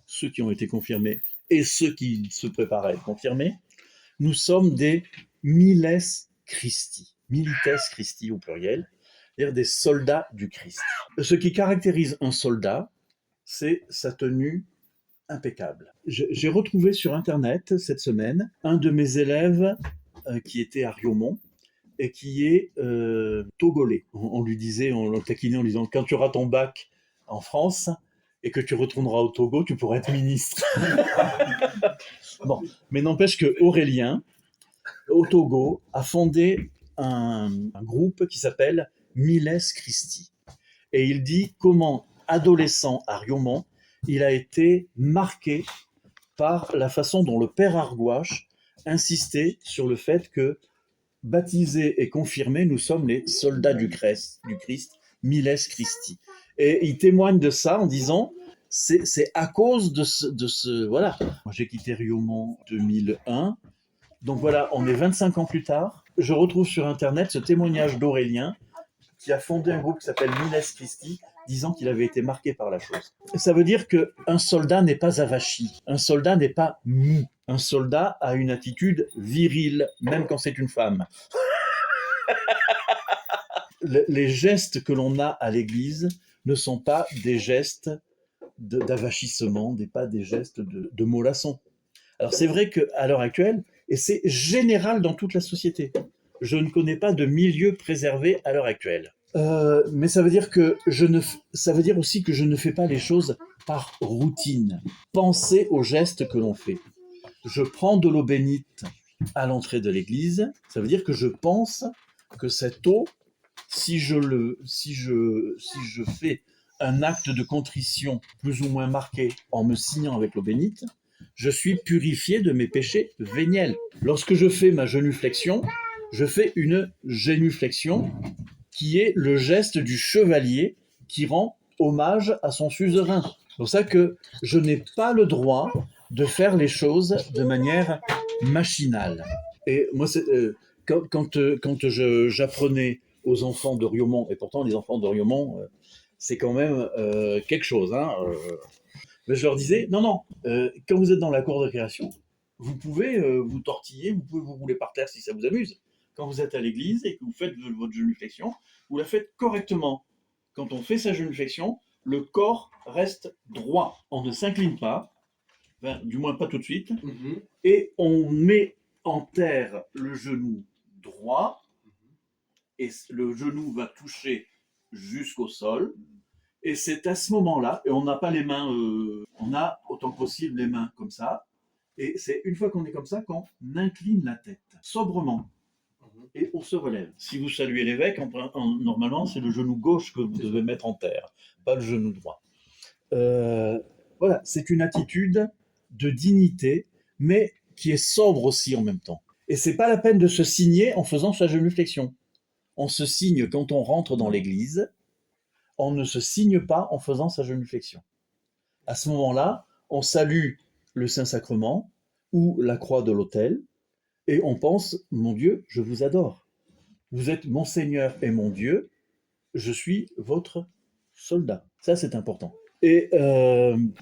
ceux qui ont été confirmés et ceux qui se préparent à être confirmés, nous sommes des miles Christi, milites Christi au pluriel, c'est-à-dire des soldats du Christ. Ce qui caractérise un soldat, c'est sa tenue impeccable. J'ai retrouvé sur Internet cette semaine un de mes élèves qui était à Riaumont, et qui est togolais. On lui disait, on le taquinait en lui disant, quand tu auras ton bac en France et que tu retourneras au Togo, tu pourras être ministre. Bon, mais n'empêche que Aurélien, au Togo, a fondé un groupe qui s'appelle Miles Christi. Et il dit comment, adolescent à Riaumont, il a été marqué par la façon dont le père Argouache insistait sur le fait que baptisés et confirmés, nous sommes les soldats du Christ, Miles Christi. Et il témoigne de ça en disant, c'est à cause de ce voilà. Moi, j'ai quitté Riaumont en 2001, donc voilà, on est 25 ans plus tard. Je retrouve sur Internet ce témoignage d'Aurélien, qui a fondé un groupe qui s'appelle Miles Christi, disant qu'il avait été marqué par la chose. Ça veut dire qu'un soldat n'est pas avachi, un soldat n'est pas mou, un soldat a une attitude virile, même quand c'est une femme. Les gestes que l'on a à l'église ne sont pas des gestes d'avachissement, pas des gestes de mollasson. Alors c'est vrai qu'à l'heure actuelle, et c'est général dans toute la société, je ne connais pas de milieu préservé à l'heure actuelle. Mais ça veut dire aussi que je ne fais pas les choses par routine. Pensez aux gestes que l'on fait. Je prends de l'eau bénite à l'entrée de l'église, ça veut dire que je pense que cette eau, si je fais un acte de contrition plus ou moins marqué en me signant avec l'eau bénite, je suis purifié de mes péchés véniels. Lorsque je fais ma genuflexion, je fais une génuflexion qui est le geste du chevalier qui rend hommage à son suzerain. C'est pour ça que je n'ai pas le droit de faire les choses de manière machinale. Et moi, quand j'apprenais aux enfants de Riaumont, et pourtant les enfants de Riaumont, c'est quand même quelque chose, hein, mais je leur disais, non, non, quand vous êtes dans la cour de récréation, vous pouvez vous tortiller, vous pouvez vous rouler par terre si ça vous amuse. Quand vous êtes à l'église et que vous faites votre génuflexion, vous la faites correctement. Quand on fait sa génuflexion, le corps reste droit. On ne s'incline pas, enfin, du moins pas tout de suite, et on met en terre le genou droit, et le genou va toucher jusqu'au sol. Et c'est à ce moment-là, et on n'a pas les mains, on a autant que possible les mains comme ça, et c'est une fois qu'on est comme ça qu'on incline la tête, sobrement, et on se relève. Si vous saluez l'évêque, normalement c'est le genou gauche que vous devez mettre en terre, pas le genou droit. Voilà, c'est une attitude de dignité, mais qui est sobre aussi en même temps. Et c'est pas la peine de se signer en faisant sa génuflexion. On se signe quand on rentre dans l'église, on ne se signe pas en faisant sa génuflexion. À ce moment-là, on salue le Saint-Sacrement ou la croix de l'autel, et on pense, mon Dieu, je vous adore. Vous êtes mon Seigneur et mon Dieu, je suis votre soldat. Ça, c'est important. Et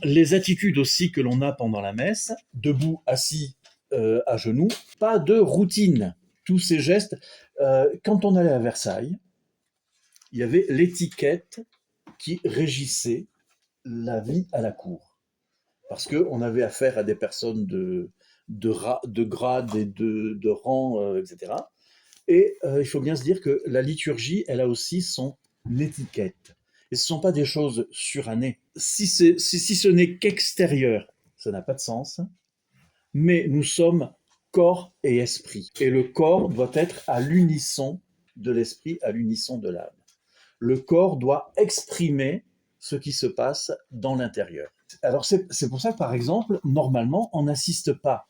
les attitudes aussi que l'on a pendant la messe, debout, assis, à genoux, pas de routine. Tous ces gestes, quand on allait à Versailles, il y avait l'étiquette qui régissait la vie à la cour. Parce qu'on avait affaire à des personnes de grade et de rang, etc. Et il faut bien se dire que la liturgie, elle a aussi son étiquette. Et ce ne sont pas des choses surannées. Si ce n'est qu'extérieur, ça n'a pas de sens. Mais nous sommes corps et esprit. Et le corps doit être à l'unisson de l'esprit, à l'unisson de l'âme. Le corps doit exprimer ce qui se passe dans l'intérieur. Alors c'est pour ça que, par exemple, normalement, on n'assiste pas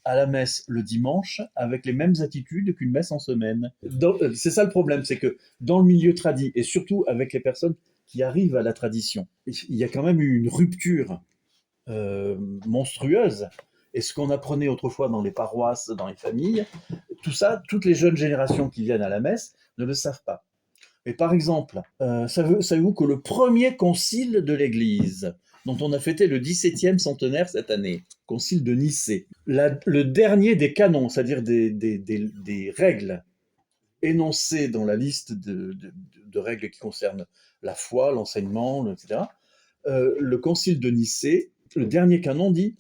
à la messe le dimanche avec les mêmes attitudes qu'une messe en semaine. C'est ça le problème, c'est que dans le milieu tradit, et surtout avec les personnes qui arrivent à la tradition, il y a quand même eu une rupture monstrueuse. Et ce qu'on apprenait autrefois dans les paroisses, dans les familles, tout ça, toutes les jeunes générations qui viennent à la messe ne le savent pas. Et par exemple, savez-vous que le premier concile de l'Église, dont on a fêté le 17e centenaire cette année, concile de Nicée, le dernier des canons, c'est-à-dire des règles énoncées dans la liste de règles qui concernent la foi, l'enseignement, etc., le concile de Nicée, le dernier canon dit,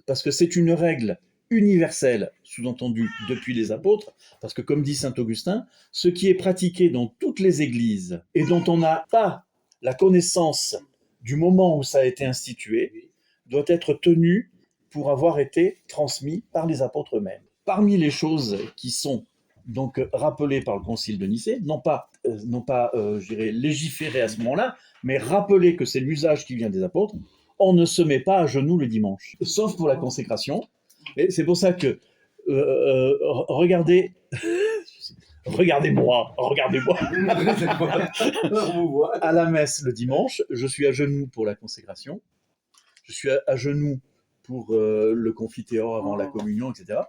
parce que c'est une règle universelle, sous-entendu depuis les apôtres, parce que comme dit saint Augustin, ce qui est pratiqué dans toutes les églises et dont on n'a pas la connaissance du moment où ça a été institué, doit être tenu pour avoir été transmis par les apôtres eux-mêmes. Parmi les choses qui sont donc rappelées par le concile de Nicée, non pas je dirais, légiférer à ce moment-là, mais rappeler que c'est l'usage qui vient des apôtres, on ne se met pas à genoux le dimanche, sauf pour la consécration. Et c'est pour ça que regardez-moi. À la messe le dimanche, je suis à genoux pour la consécration, je suis à genoux pour le confiteor avant la communion, etc.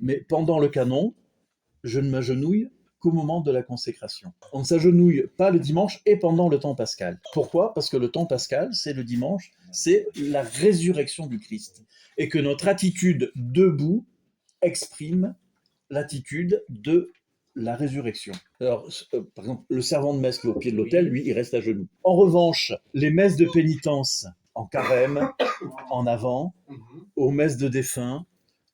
Mais pendant le canon, je ne m'agenouille qu'au moment de la consécration. On ne s'agenouille pas le dimanche et pendant le temps pascal. Pourquoi ? Parce que le temps pascal, c'est le dimanche, c'est la résurrection du Christ. Et que notre attitude debout exprime l'attitude de la résurrection. Alors, par exemple, le servant de messe qui est au pied de l'autel, lui, il reste à genoux. En revanche, les messes de pénitence en carême, en avant, aux messes de défunts,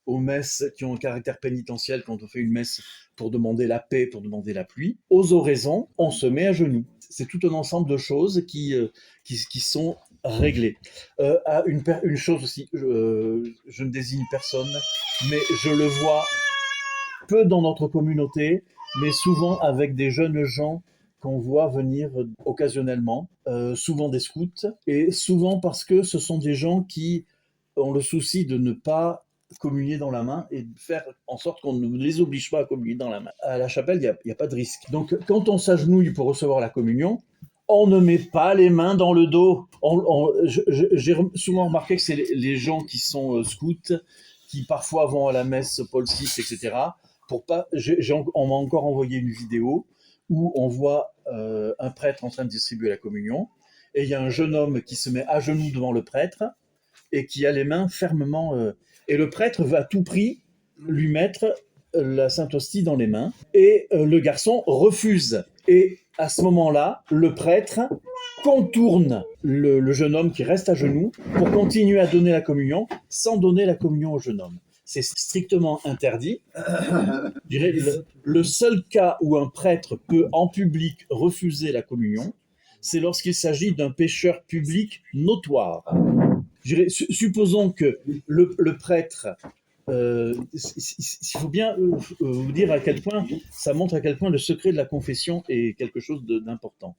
aux messes qui ont un caractère pénitentiel, quand on fait une messe pour demander la paix, pour demander la pluie, aux oraisons, on se met à genoux. C'est tout un ensemble de choses qui sont réglées. Une chose aussi, je ne désigne personne, mais je le vois peu dans notre communauté, mais souvent avec des jeunes gens qu'on voit venir occasionnellement, souvent des scouts, et souvent parce que ce sont des gens qui ont le souci de ne pas communier dans la main et faire en sorte qu'on ne les oblige pas à communier dans la main. À la chapelle, il n'y a pas de risque. Donc, quand on s'agenouille pour recevoir la communion, on ne met pas les mains dans le dos. J'ai souvent remarqué que c'est les gens qui sont scouts, qui parfois vont à la messe Paul VI, etc. Pour pas, on m'a encore envoyé une vidéo où on voit un prêtre en train de distribuer la communion, et il y a un jeune homme qui se met à genoux devant le prêtre et qui a les mains fermement... et le prêtre veut à tout prix lui mettre la Sainte Hostie dans les mains, et le garçon refuse. Et à ce moment-là, le prêtre contourne le jeune homme qui reste à genoux pour continuer à donner la communion sans donner la communion au jeune homme. C'est strictement interdit. Je dirais, le seul cas où un prêtre peut en public refuser la communion, c'est lorsqu'il s'agit d'un pécheur public notoire. Je dirais, supposons que le prêtre, il faut bien vous dire à quel point, ça montre à quel point le secret de la confession est quelque chose d'important.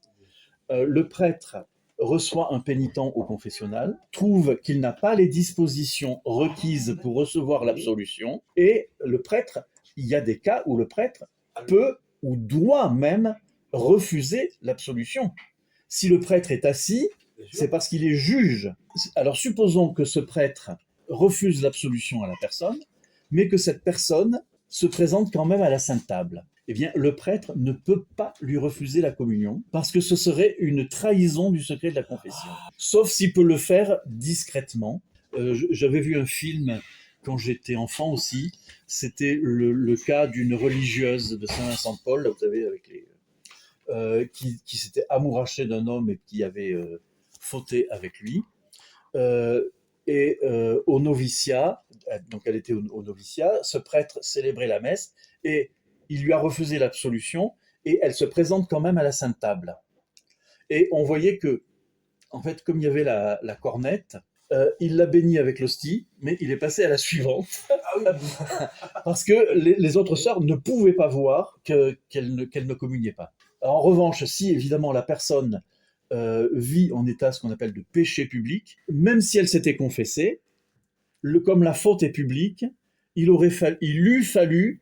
Le prêtre reçoit un pénitent au confessionnal, trouve qu'il n'a pas les dispositions requises pour recevoir l'absolution, et le prêtre, il y a des cas où le prêtre peut ou doit même refuser l'absolution. Si le prêtre est assis, c'est parce qu'il est juge. Alors supposons que ce prêtre refuse l'absolution à la personne, mais que cette personne se présente quand même à la Sainte Table. Eh bien, le prêtre ne peut pas lui refuser la communion, parce que ce serait une trahison du secret de la confession. Sauf s'il peut le faire discrètement. J'avais vu un film quand j'étais enfant aussi, c'était le cas d'une religieuse de Saint-Vincent-de-Paul, là vous savez, avec qui s'était amourachée d'un homme et qui avait fauté avec lui. Au noviciat, donc elle était au noviciat, ce prêtre célébrait la messe et il lui a refusé l'absolution et elle se présente quand même à la Sainte Table. Et on voyait que, en fait, comme il y avait la cornette, il l'a béni avec l'hostie, mais il est passé à la suivante. Parce que les autres sœurs ne pouvaient pas voir qu'elle ne communiait pas. En revanche, si évidemment la personne vit en état ce qu'on appelle de péché public, même si elle s'était confessée, comme la faute est publique, il eût fallu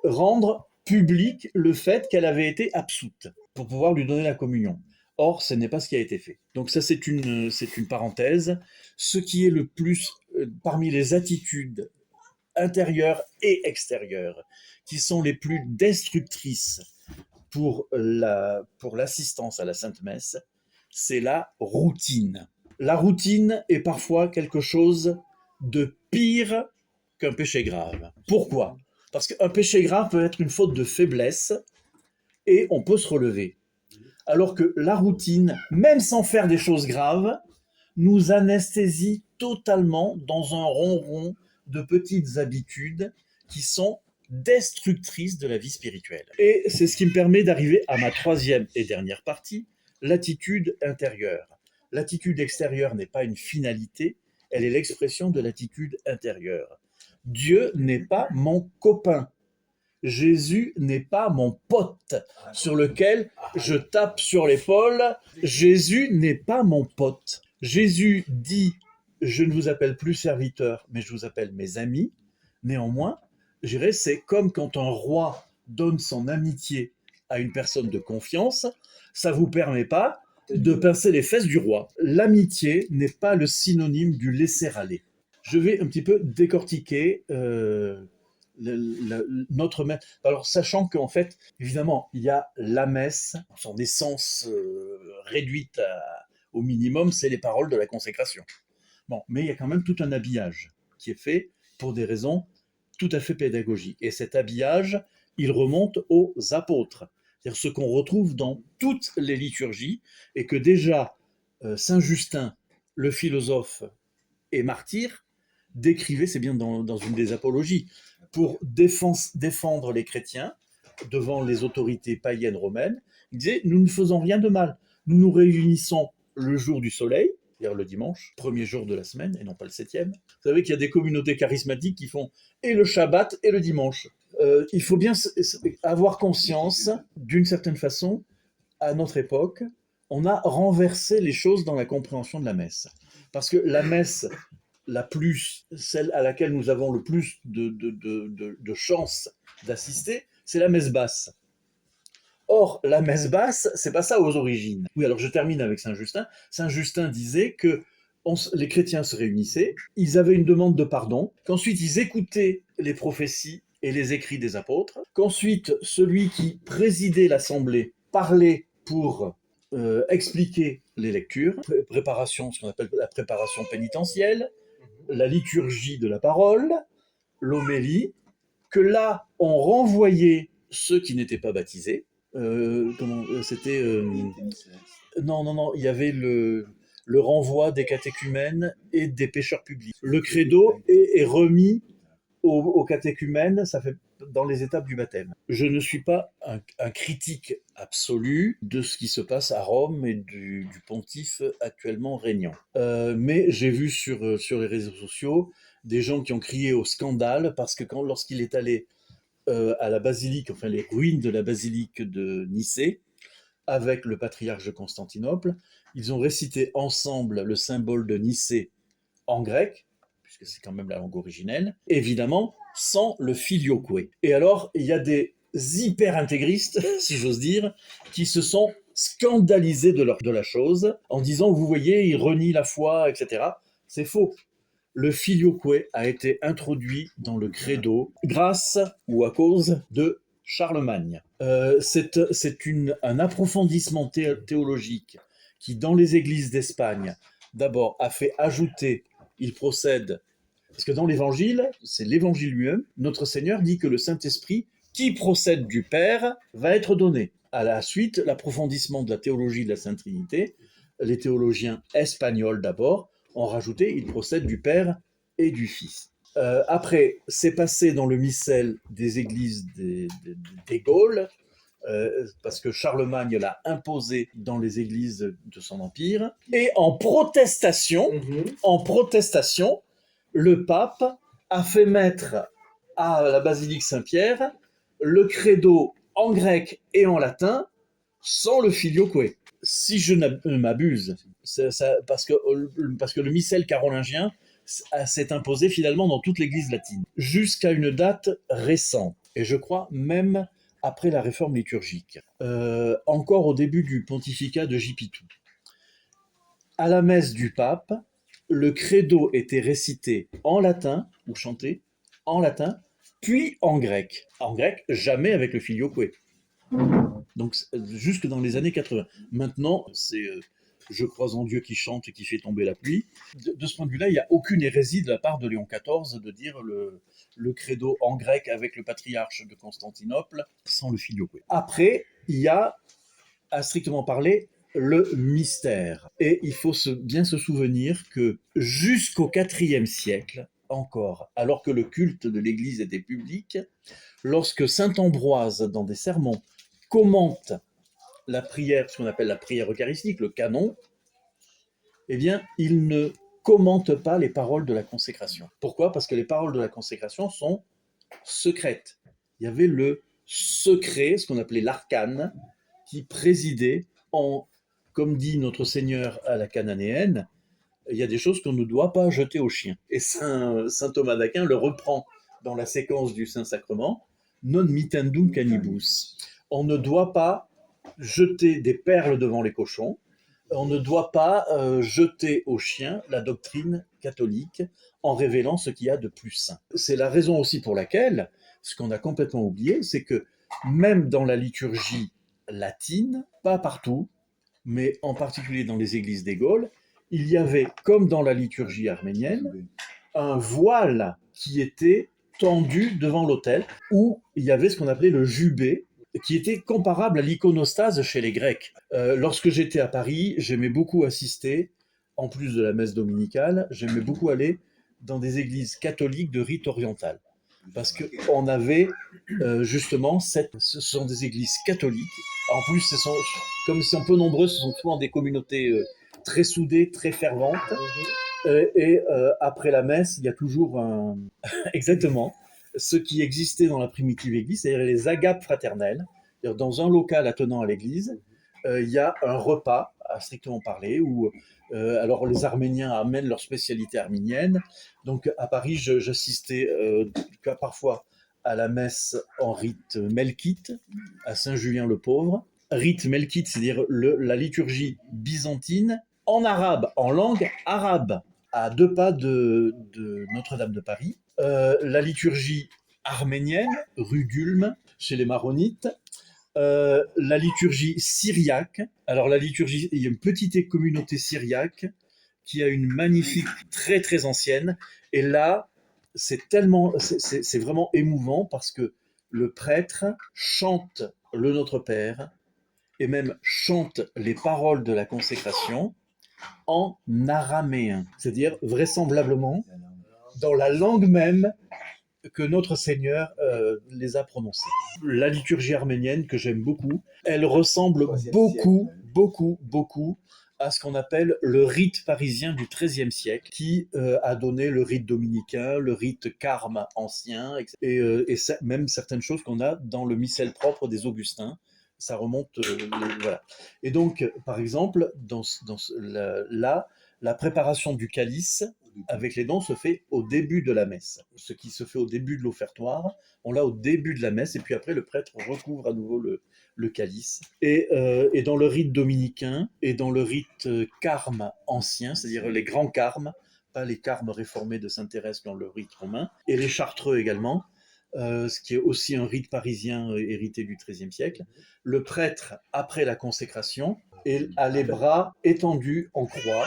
rendre public le fait qu'elle avait été absoute pour pouvoir lui donner la communion. Or, ce n'est pas ce qui a été fait. Donc ça, c'est une parenthèse. Ce qui est le plus, parmi les attitudes intérieures et extérieures, qui sont les plus destructrices pour l'assistance à la Sainte Messe, c'est la routine. La routine est parfois quelque chose de pire qu'un péché grave. Pourquoi ? Parce qu'un péché grave peut être une faute de faiblesse et on peut se relever. Alors que la routine, même sans faire des choses graves, nous anesthésie totalement dans un ronron de petites habitudes qui sont destructrices de la vie spirituelle. Et c'est ce qui me permet d'arriver à ma troisième et dernière partie, l'attitude intérieure. L'attitude extérieure n'est pas une finalité, elle est l'expression de l'attitude intérieure. Dieu n'est pas mon copain. Jésus n'est pas mon pote sur lequel je tape sur l'épaule. Jésus n'est pas mon pote. Jésus dit « Je ne vous appelle plus serviteur, mais je vous appelle mes amis ». Néanmoins, je dirais, c'est comme quand un roi donne son amitié à une personne de confiance, ça ne vous permet pas de pincer les fesses du roi. L'amitié n'est pas le synonyme du laisser-aller. Je vais un petit peu décortiquer notre messe. Alors, sachant qu'en fait, évidemment, il y a la messe, son essence réduite au minimum, c'est les paroles de la consécration. Bon, mais il y a quand même tout un habillage qui est fait pour des raisons tout à fait pédagogiques. Et cet habillage, il remonte aux apôtres, c'est-à-dire ce qu'on retrouve dans toutes les liturgies, et que déjà Saint Justin, le philosophe et martyr, décrivait, c'est bien dans une des apologies, pour défendre les chrétiens devant les autorités païennes romaines. Il disait, nous ne faisons rien de mal. Nous nous réunissons le jour du soleil, c'est-à-dire le dimanche, premier jour de la semaine, et non pas le 7e. Vous savez qu'il y a des communautés charismatiques qui font et le Shabbat et le dimanche. Il faut bien avoir conscience, d'une certaine façon, à notre époque, on a renversé les choses dans la compréhension de la messe. Parce que la messe, celle à laquelle nous avons le plus de chances d'assister, c'est la messe basse. Or, la messe basse, c'est pas ça aux origines. Oui, alors je termine avec Saint Justin. Saint Justin disait que les chrétiens se réunissaient, ils avaient une demande de pardon, qu'ensuite ils écoutaient les prophéties et les écrits des apôtres, qu'ensuite celui qui présidait l'assemblée parlait pour expliquer les lectures, préparation, ce qu'on appelle la préparation pénitentielle, la liturgie de la parole, l'homélie, que là, on renvoyait ceux qui n'étaient pas baptisés. C'était... non, il y avait le renvoi des catéchumènes et des pécheurs publics. Le credo est remis aux catéchumènes, ça fait dans les étapes du baptême. Je ne suis pas un critique absolu de ce qui se passe à Rome et du pontife actuellement régnant. Mais j'ai vu sur les réseaux sociaux des gens qui ont crié au scandale parce que lorsqu'il est allé à la basilique, enfin les ruines de la basilique de Nicée, avec le patriarche de Constantinople, ils ont récité ensemble le symbole de Nicée en grec, puisque c'est quand même la langue originelle, évidemment sans le filioque. Et alors, il y a des hyper-intégristes, si j'ose dire, qui se sont scandalisés de la chose, en disant, vous voyez, ils renient la foi, etc. C'est faux. Le filioque a été introduit dans le credo grâce ou à cause de Charlemagne. C'est un approfondissement théologique qui, dans les églises d'Espagne, d'abord a fait ajouter, il procède, parce que dans l'évangile, c'est l'évangile lui-même, notre Seigneur dit que le Saint-Esprit, qui procède du Père, va être donné. À la suite, l'approfondissement de la théologie de la Sainte Trinité, les théologiens espagnols d'abord, ont rajouté, il procède du Père et du Fils. Après, c'est passé dans le missel des églises des Gaules, parce que Charlemagne l'a imposé dans les églises de son empire. Et en protestation, le pape a fait mettre à la basilique Saint-Pierre le credo en grec et en latin sans le filioque. Si je ne m'abuse, parce que le missel carolingien s'est imposé finalement dans toute l'église latine, jusqu'à une date récente, et je crois même après la réforme liturgique, encore au début du pontificat de Gipitou. À la messe du pape, le credo était récité en latin, ou chanté en latin, puis en grec. En grec, jamais avec le filioque. Donc, jusque dans les années 80. Maintenant, c'est je crois en Dieu qui chante et qui fait tomber la pluie. De ce point de vue-là, il n'y a aucune hérésie de la part de Léon XIV de dire le credo en grec avec le patriarche de Constantinople sans le filioque. Après, il y a, à strictement parler, le mystère. Et il faut bien se souvenir que jusqu'au IVe siècle, encore, alors que le culte de l'Église était public, lorsque saint Ambroise, dans des sermons, commente la prière, ce qu'on appelle la prière eucharistique, le canon, eh bien, il ne commente pas les paroles de la consécration. Pourquoi ? Parce que les paroles de la consécration sont secrètes. Il y avait le secret, ce qu'on appelait l'arcane, qui présidait comme dit notre Seigneur à la cananéenne, il y a des choses qu'on ne doit pas jeter aux chiens. Et saint Thomas d'Aquin le reprend dans la séquence du Saint-Sacrement, non mitendum canibus. On ne doit pas jeter des perles devant les cochons, on ne doit pas jeter aux chiens la doctrine catholique en révélant ce qu'il y a de plus saint. C'est la raison aussi pour laquelle, ce qu'on a complètement oublié, c'est que même dans la liturgie latine, pas partout, mais en particulier dans les églises des Gaules, il y avait, comme dans la liturgie arménienne, un voile qui était tendu devant l'autel, où il y avait ce qu'on appelait le jubé, qui était comparable à l'iconostase chez les Grecs. Lorsque j'étais à Paris, j'aimais beaucoup assister, en plus de la messe dominicale, j'aimais beaucoup aller dans des églises catholiques de rite oriental. Parce qu'on avait justement, ce sont des églises catholiques. En plus, comme ils sont peu nombreux, ce sont souvent des communautés très soudées, très ferventes. Et après la messe, il y a toujours exactement ce qui existait dans la primitive église, c'est-à-dire les agapes fraternelles. C'est-à-dire dans un local attenant à l'église, il y a un repas à strictement parler. Alors les Arméniens amènent leur spécialité arménienne. Donc à Paris, j'assistais parfois à la messe en rite melkite, à Saint-Julien-le-Pauvre. Rite melkite, c'est-à-dire la liturgie byzantine en arabe, en langue arabe, à 2 pas de Notre-Dame de Paris. La liturgie arménienne, rue d'Ulm, chez les Maronites. La liturgie syriaque. Alors la liturgie, il y a une petite communauté syriaque qui a une magnifique, très très ancienne. Et là, c'est vraiment émouvant parce que le prêtre chante le Notre Père et même chante les paroles de la consécration en araméen, c'est-à-dire vraisemblablement dans la langue même que notre Seigneur les a prononcés. La liturgie arménienne, que j'aime beaucoup, elle ressemble beaucoup à ce qu'on appelle le rite parisien du XIIIe siècle, qui a donné le rite dominicain, le rite carme ancien, et même certaines choses qu'on a dans le missel propre des Augustins. Ça remonte, voilà. Et donc, par exemple, la préparation du calice avec les dons se fait au début de la messe. Ce qui se fait au début de l'offertoire, on l'a au début de la messe, et puis après, le prêtre recouvre à nouveau le calice. Et dans le rite dominicain, et dans le rite carme ancien, c'est-à-dire les grands carmes, pas les carmes réformés de Sainte-Thérèse dans le rite romain, et les chartreux également, ce qui est aussi un rite parisien hérité du XIIIe siècle, le prêtre, après la consécration, a les bras étendus en croix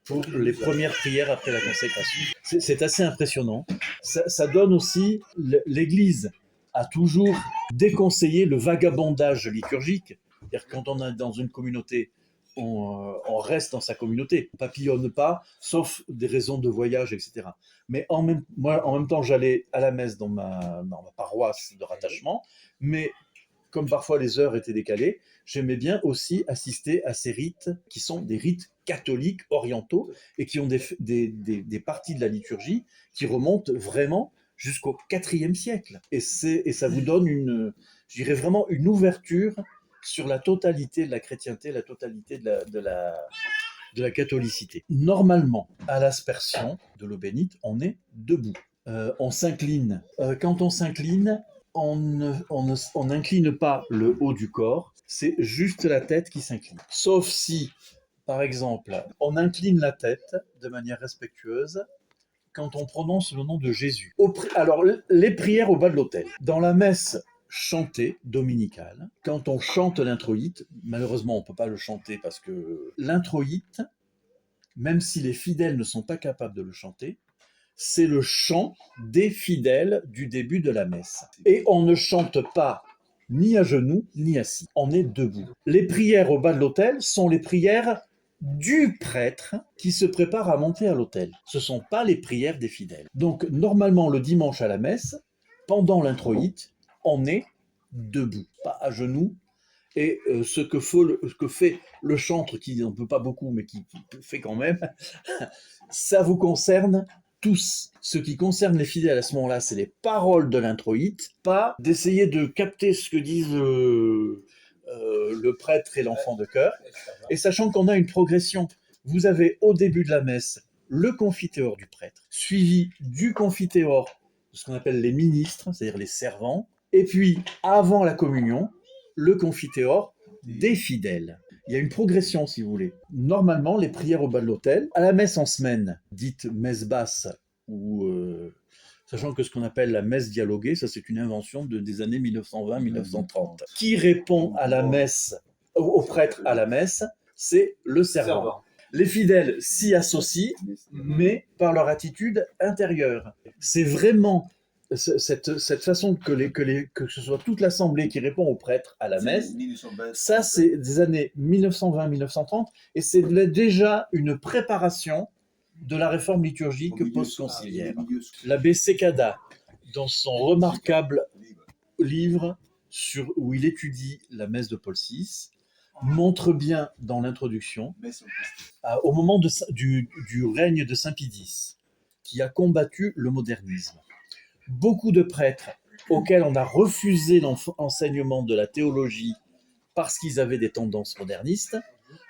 pour les premières prières après la consécration. C'est assez impressionnant. Ça donne aussi, l'Église a toujours déconseillé le vagabondage liturgique. C'est-à-dire quand on est dans une communauté, on reste dans sa communauté, on ne papillonne pas, sauf des raisons de voyage, etc. Mais moi, en même temps, j'allais à la messe dans ma paroisse de rattachement, mais comme parfois les heures étaient décalées, j'aimais bien aussi assister à ces rites qui sont des rites catholiques orientaux et qui ont des parties de la liturgie qui remontent vraiment jusqu'au IVe siècle. Et ça vous donne je dirais vraiment une ouverture sur la totalité de la chrétienté, la totalité de la catholicité. Normalement, à l'aspersion de l'eau bénite, on est debout. On s'incline. Quand on s'incline, on n'incline pas le haut du corps, c'est juste la tête qui s'incline. Sauf si, par exemple, on incline la tête de manière respectueuse quand on prononce le nom de Jésus. Alors, les prières au bas de l'autel. Dans la messe chantée dominicale, quand on chante l'introïte, malheureusement on ne peut pas le chanter parce que l'introïte, même si les fidèles ne sont pas capables de le chanter, c'est le chant des fidèles du début de la messe. Et on ne chante pas ni à genoux, ni assis. On est debout. Les prières au bas de l'autel sont les prières du prêtre qui se prépare à monter à l'autel. Ce ne sont pas les prières des fidèles. Donc, normalement, le dimanche à la messe, pendant l'introïte, on est debout, pas à genoux. Et ce que fait le chantre, qui n'en peut pas beaucoup, mais qui fait quand même, ça vous concerne tous. Ce qui concerne les fidèles à ce moment-là, c'est les paroles de l'introïte, pas d'essayer de capter ce que disent le prêtre et l'enfant de chœur. Et sachant qu'on a une progression, vous avez au début de la messe le confiteor du prêtre, suivi du confiteor, ce qu'on appelle les ministres, c'est-à-dire les servants, et puis avant la communion, le confiteor des fidèles. Il y a une progression, si vous voulez. Normalement, les prières au bas de l'autel, à la messe en semaine, dite messe basse, ou sachant que ce qu'on appelle la messe dialoguée, ça c'est une invention des années 1920-1930. Qui répond à la messe, au prêtre à la messe, c'est le servant. Les fidèles s'y associent, mais par leur attitude intérieure. C'est vraiment cette façon que ce soit toute l'assemblée qui répond au prêtre à la messe, ça c'est des années 1920-1930, et c'est déjà une préparation de la réforme liturgique post-conciliaire. L'abbé Secada, dans son remarquable livre où il étudie la messe de Paul VI, montre bien dans l'introduction, au moment du règne de Saint Pie X, qui a combattu le modernisme. Beaucoup de prêtres auxquels on a refusé l'enseignement de la théologie parce qu'ils avaient des tendances modernistes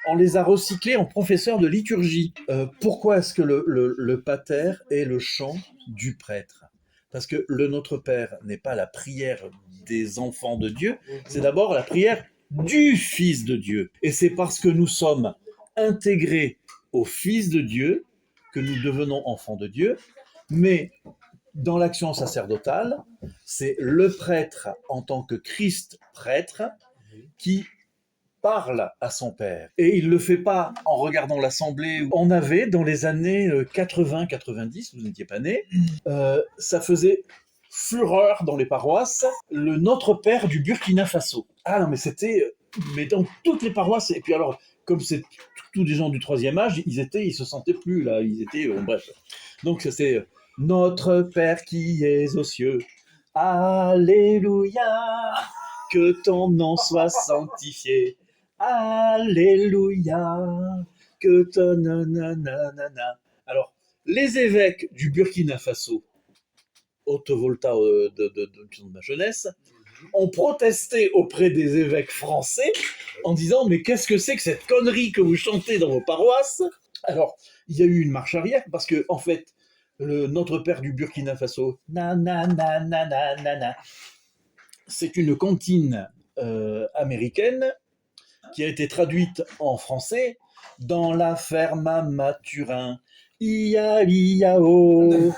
On les a recyclés en professeurs de liturgie. Pourquoi est-ce que le pater est le chant du prêtre? Parce que le Notre Père n'est pas la prière des enfants de Dieu, c'est d'abord la prière du Fils de Dieu. Et c'est parce que nous sommes intégrés au Fils de Dieu que nous devenons enfants de Dieu. Mais dans l'action sacerdotale, c'est le prêtre en tant que Christ prêtre qui parle à son père. Et il ne le fait pas en regardant l'assemblée. On avait, dans les années 80-90, vous n'étiez pas né, ça faisait fureur dans les paroisses, le Notre Père du Burkina Faso. Ah non, mais c'était... Mais dans toutes les paroisses, et puis alors, comme c'est tous des gens du troisième âge, ils se sentaient plus là, ils étaient... bref. Donc c'est Notre Père qui es aux cieux, Alléluia, que ton nom soit sanctifié. Alléluia, que ton nanana. Alors, les évêques du Burkina Faso, haute volta de ma jeunesse, ont protesté auprès des évêques français en disant mais qu'est-ce que c'est que cette connerie que vous chantez dans vos paroisses? Alors, il y a eu une marche arrière parce que en fait, Notre Père du Burkina Faso, c'est une comptine américaine qui a été traduite en français dans la ferme à Mathurin. Ia-ia-o, il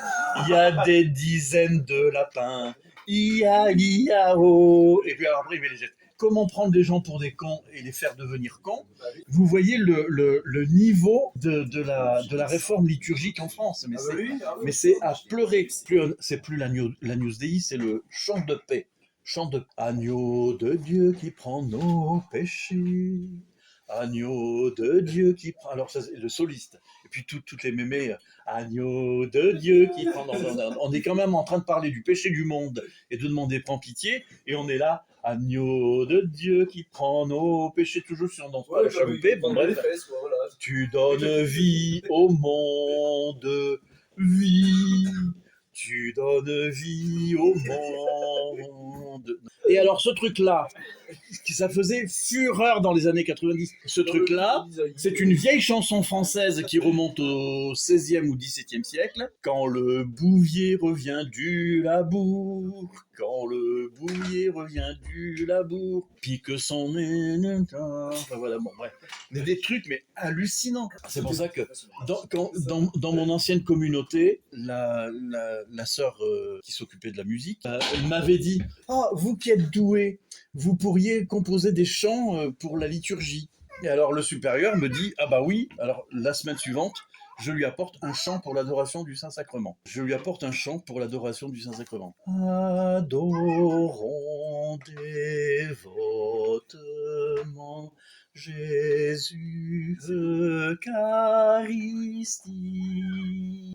y a des dizaines de lapins. Ia-ia-o. Et puis après, il met les gestes. Comment prendre les gens pour des cons et les faire devenir cons? Vous voyez le niveau de la réforme liturgique en France. Mais c'est à pleurer. C'est plus l'Agnus Dei, c'est le chant de paix. Chant de agneau de Dieu qui prend nos péchés, agneau de Dieu qui prend. Alors ça c'est le soliste. Et puis toutes les mémés, agneau de Dieu qui prend. On est quand même en train de parler du péché du monde et de demander prends pitié. Et on est là, agneau de Dieu qui prend nos péchés, toujours sur dans la chaloupée. Bon bref, tu donnes vie au monde, vie. Tu donnes vie au monde. Et alors ce truc-là, ça faisait fureur dans les années 90. Ce truc-là, c'est une vieille chanson française qui remonte au 16e ou 17e siècle. Quand le bouvier revient du labour, quand le bouvier revient du labour, pique son nez. Enfin voilà, bon bref. Des trucs mais hallucinants. C'est pour ça que dans mon ancienne communauté, la sœur qui s'occupait de la musique m'avait dit « Ah, vous qui êtes doué, vous pourriez composer des chants pour la liturgie. » Et alors le supérieur me dit « Ah bah oui, alors la semaine suivante, je lui apporte un chant pour l'adoration du Saint-Sacrement. » Je lui apporte un chant pour l'adoration du Saint-Sacrement. Adorons dévotement Jésus, Eucharistie,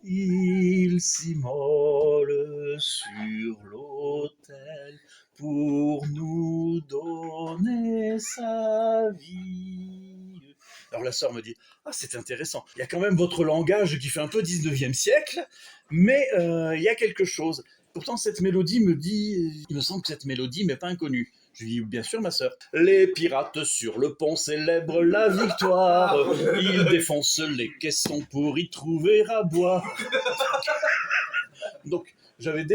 il s'immole sur l'autel pour nous donner sa vie. Alors la sœur me dit, ah c'est intéressant, il y a quand même votre langage qui fait un peu 19e siècle, mais il y a quelque chose. Pourtant cette mélodie me dit, il me semble que cette mélodie m'est pas inconnue. Je lui dis, bien sûr, ma sœur. Les pirates sur le pont célèbrent la victoire. Ils défoncent les caissons pour y trouver à boire. Donc, j'avais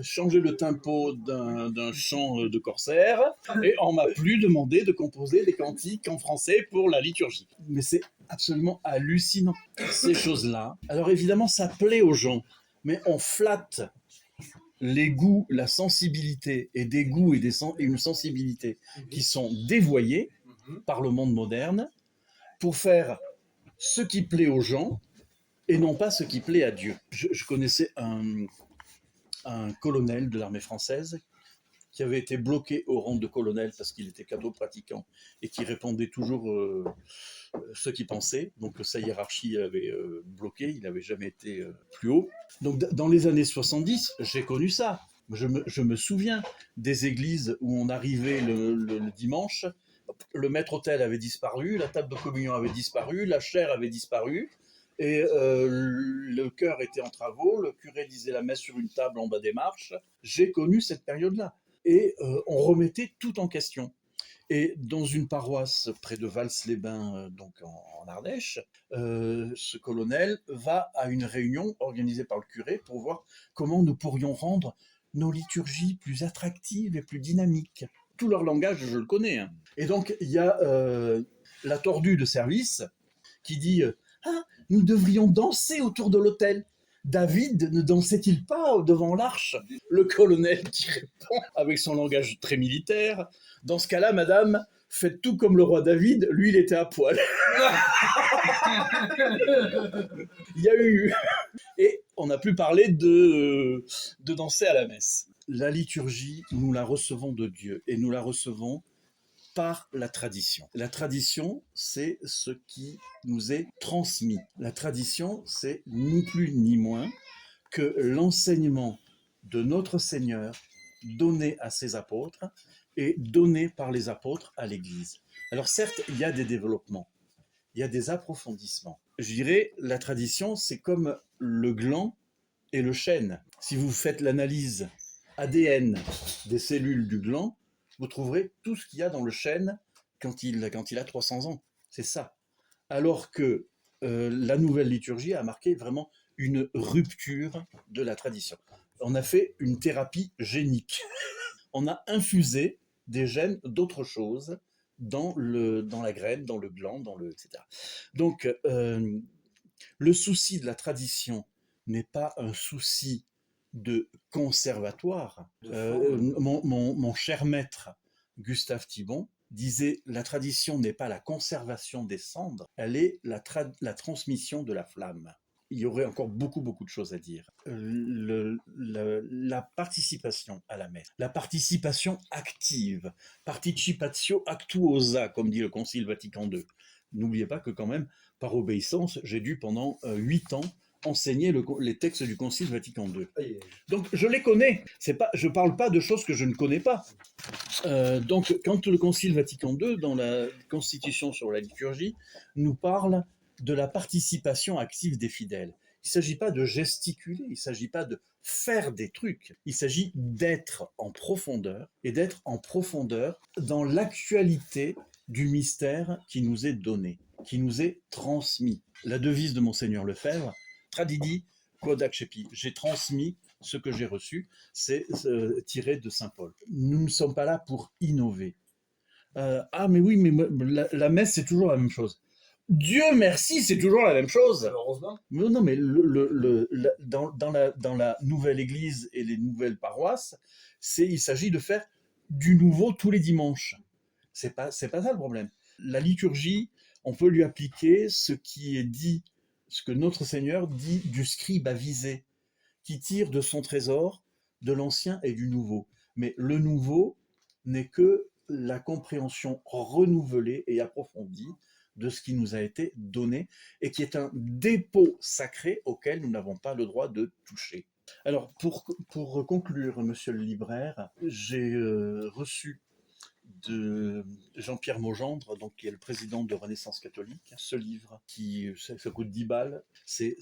changé le tempo d'un chant de corsaire, et on m'a plus demandé de composer des cantiques en français pour la liturgie. Mais c'est absolument hallucinant, ces choses-là. Alors évidemment, ça plaît aux gens, mais on flatte les goûts, la sensibilité, et des goûts et une sensibilité qui sont dévoyés par le monde moderne pour faire ce qui plaît aux gens et non pas ce qui plaît à Dieu. Je connaissais un colonel de l'armée française qui avait été bloqué au rang de colonel parce qu'il était catho-pratiquant et qui répondait toujours ce qu'il pensait. Donc sa hiérarchie avait bloqué, il n'avait jamais été plus haut. Donc dans les années 70, j'ai connu ça. Je me souviens des églises où on arrivait le dimanche, le maître-autel avait disparu, la table de communion avait disparu, la chaire avait disparu, et le chœur était en travaux, le curé disait la messe sur une table en bas des marches. J'ai connu cette période-là. Et on remettait tout en question. Et dans une paroisse près de Vals-les-Bains, donc en Ardèche, ce colonel va à une réunion organisée par le curé pour voir comment nous pourrions rendre nos liturgies plus attractives et plus dynamiques. Tout leur langage, je le connais. Hein. Et donc, il y a la tordue de service qui dit ah, nous devrions danser autour de l'autel. David ne dansait-il pas devant l'arche? Le colonel qui répond avec son langage très militaire. Dans ce cas-là, madame, faites tout comme le roi David, lui il était à poil. Il y a eu... Et on n'a plus parlé de danser à la messe. La liturgie, nous la recevons de Dieu et nous la recevons par la tradition. La tradition, c'est ce qui nous est transmis. La tradition, c'est ni plus ni moins que l'enseignement de notre Seigneur donné à ses apôtres et donné par les apôtres à l'Église. Alors certes, il y a des développements, il y a des approfondissements. Je dirais, la tradition, c'est comme le gland et le chêne. Si vous faites l'analyse ADN des cellules du gland, vous trouverez tout ce qu'il y a dans le chêne quand il a 300 ans. C'est ça. Alors que la nouvelle liturgie a marqué vraiment une rupture de la tradition. On a fait une thérapie génique. On a infusé des gènes d'autres choses dans la graine, dans le gland, etc. Donc, le souci de la tradition n'est pas un souci de conservatoire. Mon cher maître Gustave Thibon disait la tradition n'est pas la conservation des cendres, elle est la transmission de la flamme. Il y aurait encore beaucoup de choses à dire. La participation à la messe, la participation active, participatio actuosa, comme dit le Concile Vatican II. N'oubliez pas que quand même, par obéissance, j'ai dû pendant 8 ans enseigner les textes du Concile Vatican II. Donc je les connais. Je ne parle pas de choses que je ne connais pas. Donc quand le Concile Vatican II, dans la Constitution sur la liturgie, nous parle de la participation active des fidèles. Il ne s'agit pas de gesticuler, il ne s'agit pas de faire des trucs, il s'agit d'être en profondeur, et d'être en profondeur dans l'actualité du mystère qui nous est donné, qui nous est transmis. La devise de Monseigneur Lefebvre, Tradidi quod accepi, j'ai transmis ce que j'ai reçu, c'est tiré de Saint Paul. Nous ne sommes pas là pour innover. Mais oui, mais la messe, c'est toujours la même chose. Dieu merci, c'est toujours la même chose. Heureusement. Mais non, mais dans la nouvelle église et les nouvelles paroisses, il s'agit de faire du nouveau tous les dimanches. C'est pas ça le problème. La liturgie, on peut lui appliquer ce qui est dit, ce que notre Seigneur dit du scribe avisé, qui tire de son trésor de l'ancien et du nouveau. Mais le nouveau n'est que la compréhension renouvelée et approfondie de ce qui nous a été donné et qui est un dépôt sacré auquel nous n'avons pas le droit de toucher. Alors, pour conclure, monsieur le libraire, j'ai reçu de Jean-Pierre Maugendre, donc, qui est le président de Renaissance catholique, ce livre qui ça coûte 10 balles, c'est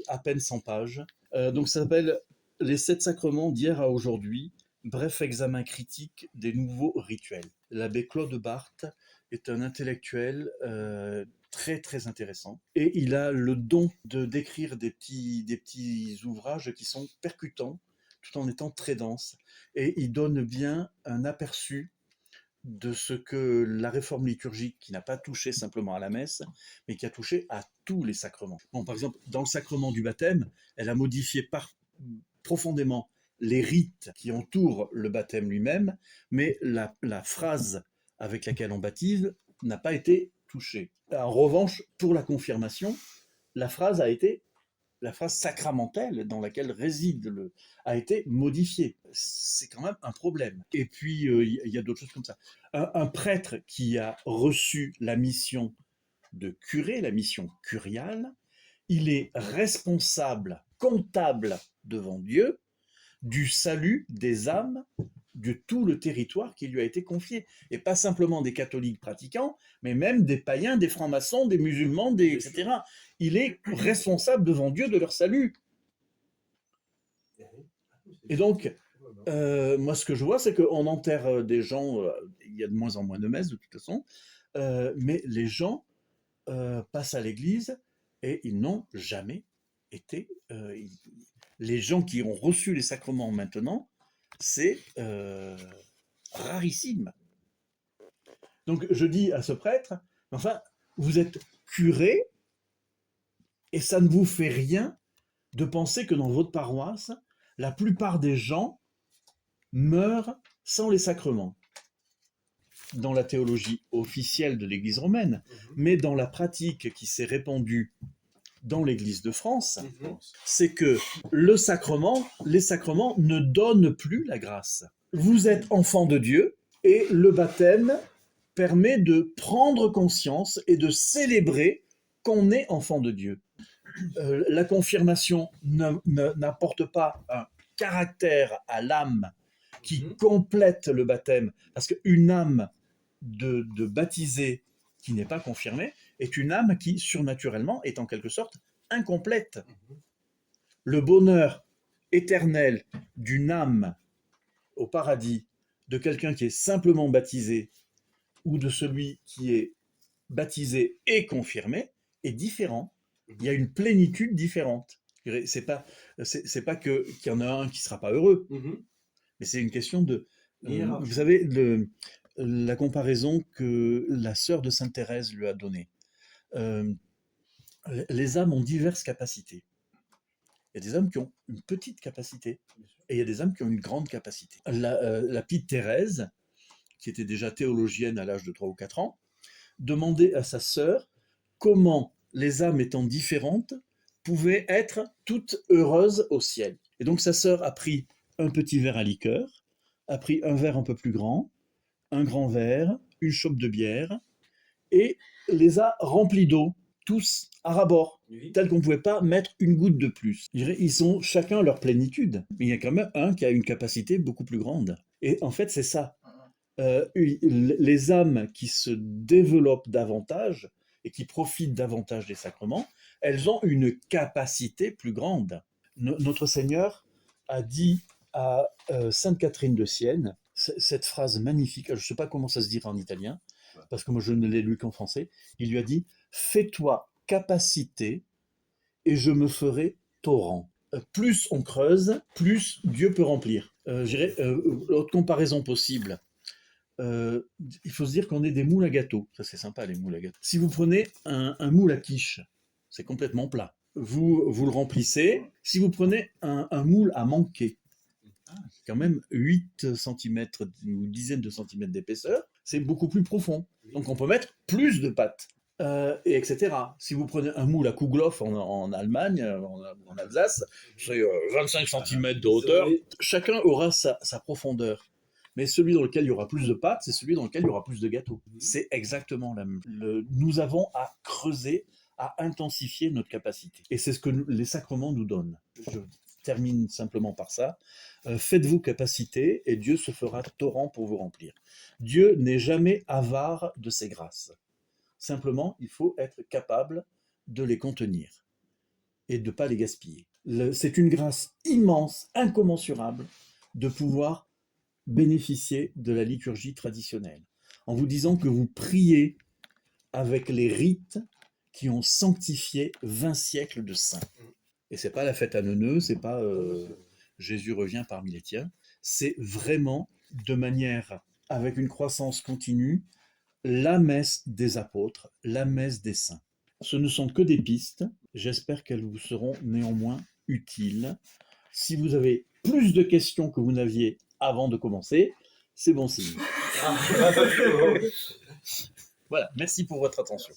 à peine 100 pages. Donc ça s'appelle « Les 7 sacrements d'hier à aujourd'hui », bref examen critique des nouveaux rituels. L'abbé Claude Barthes est un intellectuel très très intéressant et il a le don de d'écrire des petits ouvrages qui sont percutants tout en étant très denses, et il donne bien un aperçu de ce que la réforme liturgique, qui n'a pas touché simplement à la messe, mais qui a touché à tous les sacrements. Bon, par exemple, dans le sacrement du baptême, elle a modifié profondément les rites qui entourent le baptême lui-même, mais la phrase avec laquelle on baptise n'a pas été touchée. En revanche, pour la confirmation, la phrase sacramentelle dans laquelle réside a été modifiée. C'est quand même un problème. Et puis, il y a d'autres choses comme ça. Un prêtre qui a reçu la mission de curé, la mission curiale, il est responsable, comptable devant Dieu, du salut des âmes de tout le territoire qui lui a été confié. Et pas simplement des catholiques pratiquants, mais même des païens, des francs-maçons, des musulmans, etc. Il est responsable devant Dieu de leur salut. Et donc, moi, ce que je vois, c'est qu'on enterre des gens, il y a de moins en moins de messes de toute façon, mais les gens passent à l'église et ils n'ont jamais été... les gens qui ont reçu les sacrements maintenant, c'est rarissime. Donc je dis à ce prêtre, enfin, vous êtes curé et ça ne vous fait rien de penser que dans votre paroisse, la plupart des gens meurent sans les sacrements. Dans la théologie officielle de l'Église romaine, mais dans la pratique qui s'est répandue dans l'Église de France, c'est que les sacrements ne donnent plus la grâce. Vous êtes enfant de Dieu et le baptême permet de prendre conscience et de célébrer qu'on est enfant de Dieu. La confirmation n'apporte pas un caractère à l'âme qui complète le baptême, parce qu'une âme de baptisé qui n'est pas confirmée est une âme qui, surnaturellement, est en quelque sorte incomplète. Le bonheur éternel d'une âme au paradis, de quelqu'un qui est simplement baptisé, ou de celui qui est baptisé et confirmé, est différent. Il y a une plénitude différente. C'est pas qu'il y en a un qui ne sera pas heureux, mais c'est une question de... vous savez, la comparaison que la sœur de Sainte Thérèse lui a donnée. Les âmes ont diverses capacités. Il y a des âmes qui ont une petite capacité, et il y a des âmes qui ont une grande capacité. La petite Thérèse, qui était déjà théologienne à l'âge de 3 ou 4 ans, demandait à sa sœur comment les âmes étant différentes pouvaient être toutes heureuses au ciel. Et donc sa sœur a pris un petit verre à liqueur, a pris un verre un peu plus grand, un grand verre, une chope de bière, et les a remplis d'eau, tous à ras-bord, tel qu'on ne pouvait pas mettre une goutte de plus. Ils sont chacun leur plénitude, mais il y a quand même un qui a une capacité beaucoup plus grande. Et en fait, c'est ça. Les âmes qui se développent davantage et qui profitent davantage des sacrements, elles ont une capacité plus grande. Notre Seigneur a dit à Sainte Catherine de Sienne cette phrase magnifique, je ne sais pas comment ça se dit en italien, parce que moi je ne l'ai lu qu'en français. Il lui a dit « Fais-toi capacité et je me ferai torrent ». Plus on creuse, plus Dieu peut remplir. L'autre comparaison possible, il faut se dire qu'on est des moules à gâteau. Ça c'est sympa, les moules à gâteau. Si vous prenez un moule à quiche, c'est complètement plat. Vous le remplissez. Si vous prenez un moule à manquer, quand même 8 cm ou dizaines de centimètres d'épaisseur, c'est beaucoup plus profond. Donc on peut mettre plus de pâte, et etc. Si vous prenez un moule à Kuhgloff en Allemagne, en Alsace, c'est 25 cm de hauteur. Chacun aura sa profondeur. Mais celui dans lequel il y aura plus de pâte, c'est celui dans lequel il y aura plus de gâteau. C'est exactement la même chose. Nous avons à creuser, à intensifier notre capacité. Et c'est ce que les sacrements nous donnent. Je termine simplement par ça. Faites-vous capacité et Dieu se fera torrent pour vous remplir. Dieu n'est jamais avare de ses grâces. Simplement, il faut être capable de les contenir et de ne pas les gaspiller. C'est une grâce immense, incommensurable, de pouvoir bénéficier de la liturgie traditionnelle, en vous disant que vous priez avec les rites qui ont sanctifié 20 siècles de saints. Et c'est pas la fête à neuneux, c'est pas Jésus revient parmi les tiens, c'est vraiment de manière, avec une croissance continue, la messe des apôtres, la messe des saints. Ce ne sont que des pistes, j'espère qu'elles vous seront néanmoins utiles. Si vous avez plus de questions que vous n'aviez avant de commencer, c'est bon signe. Voilà, merci pour votre attention.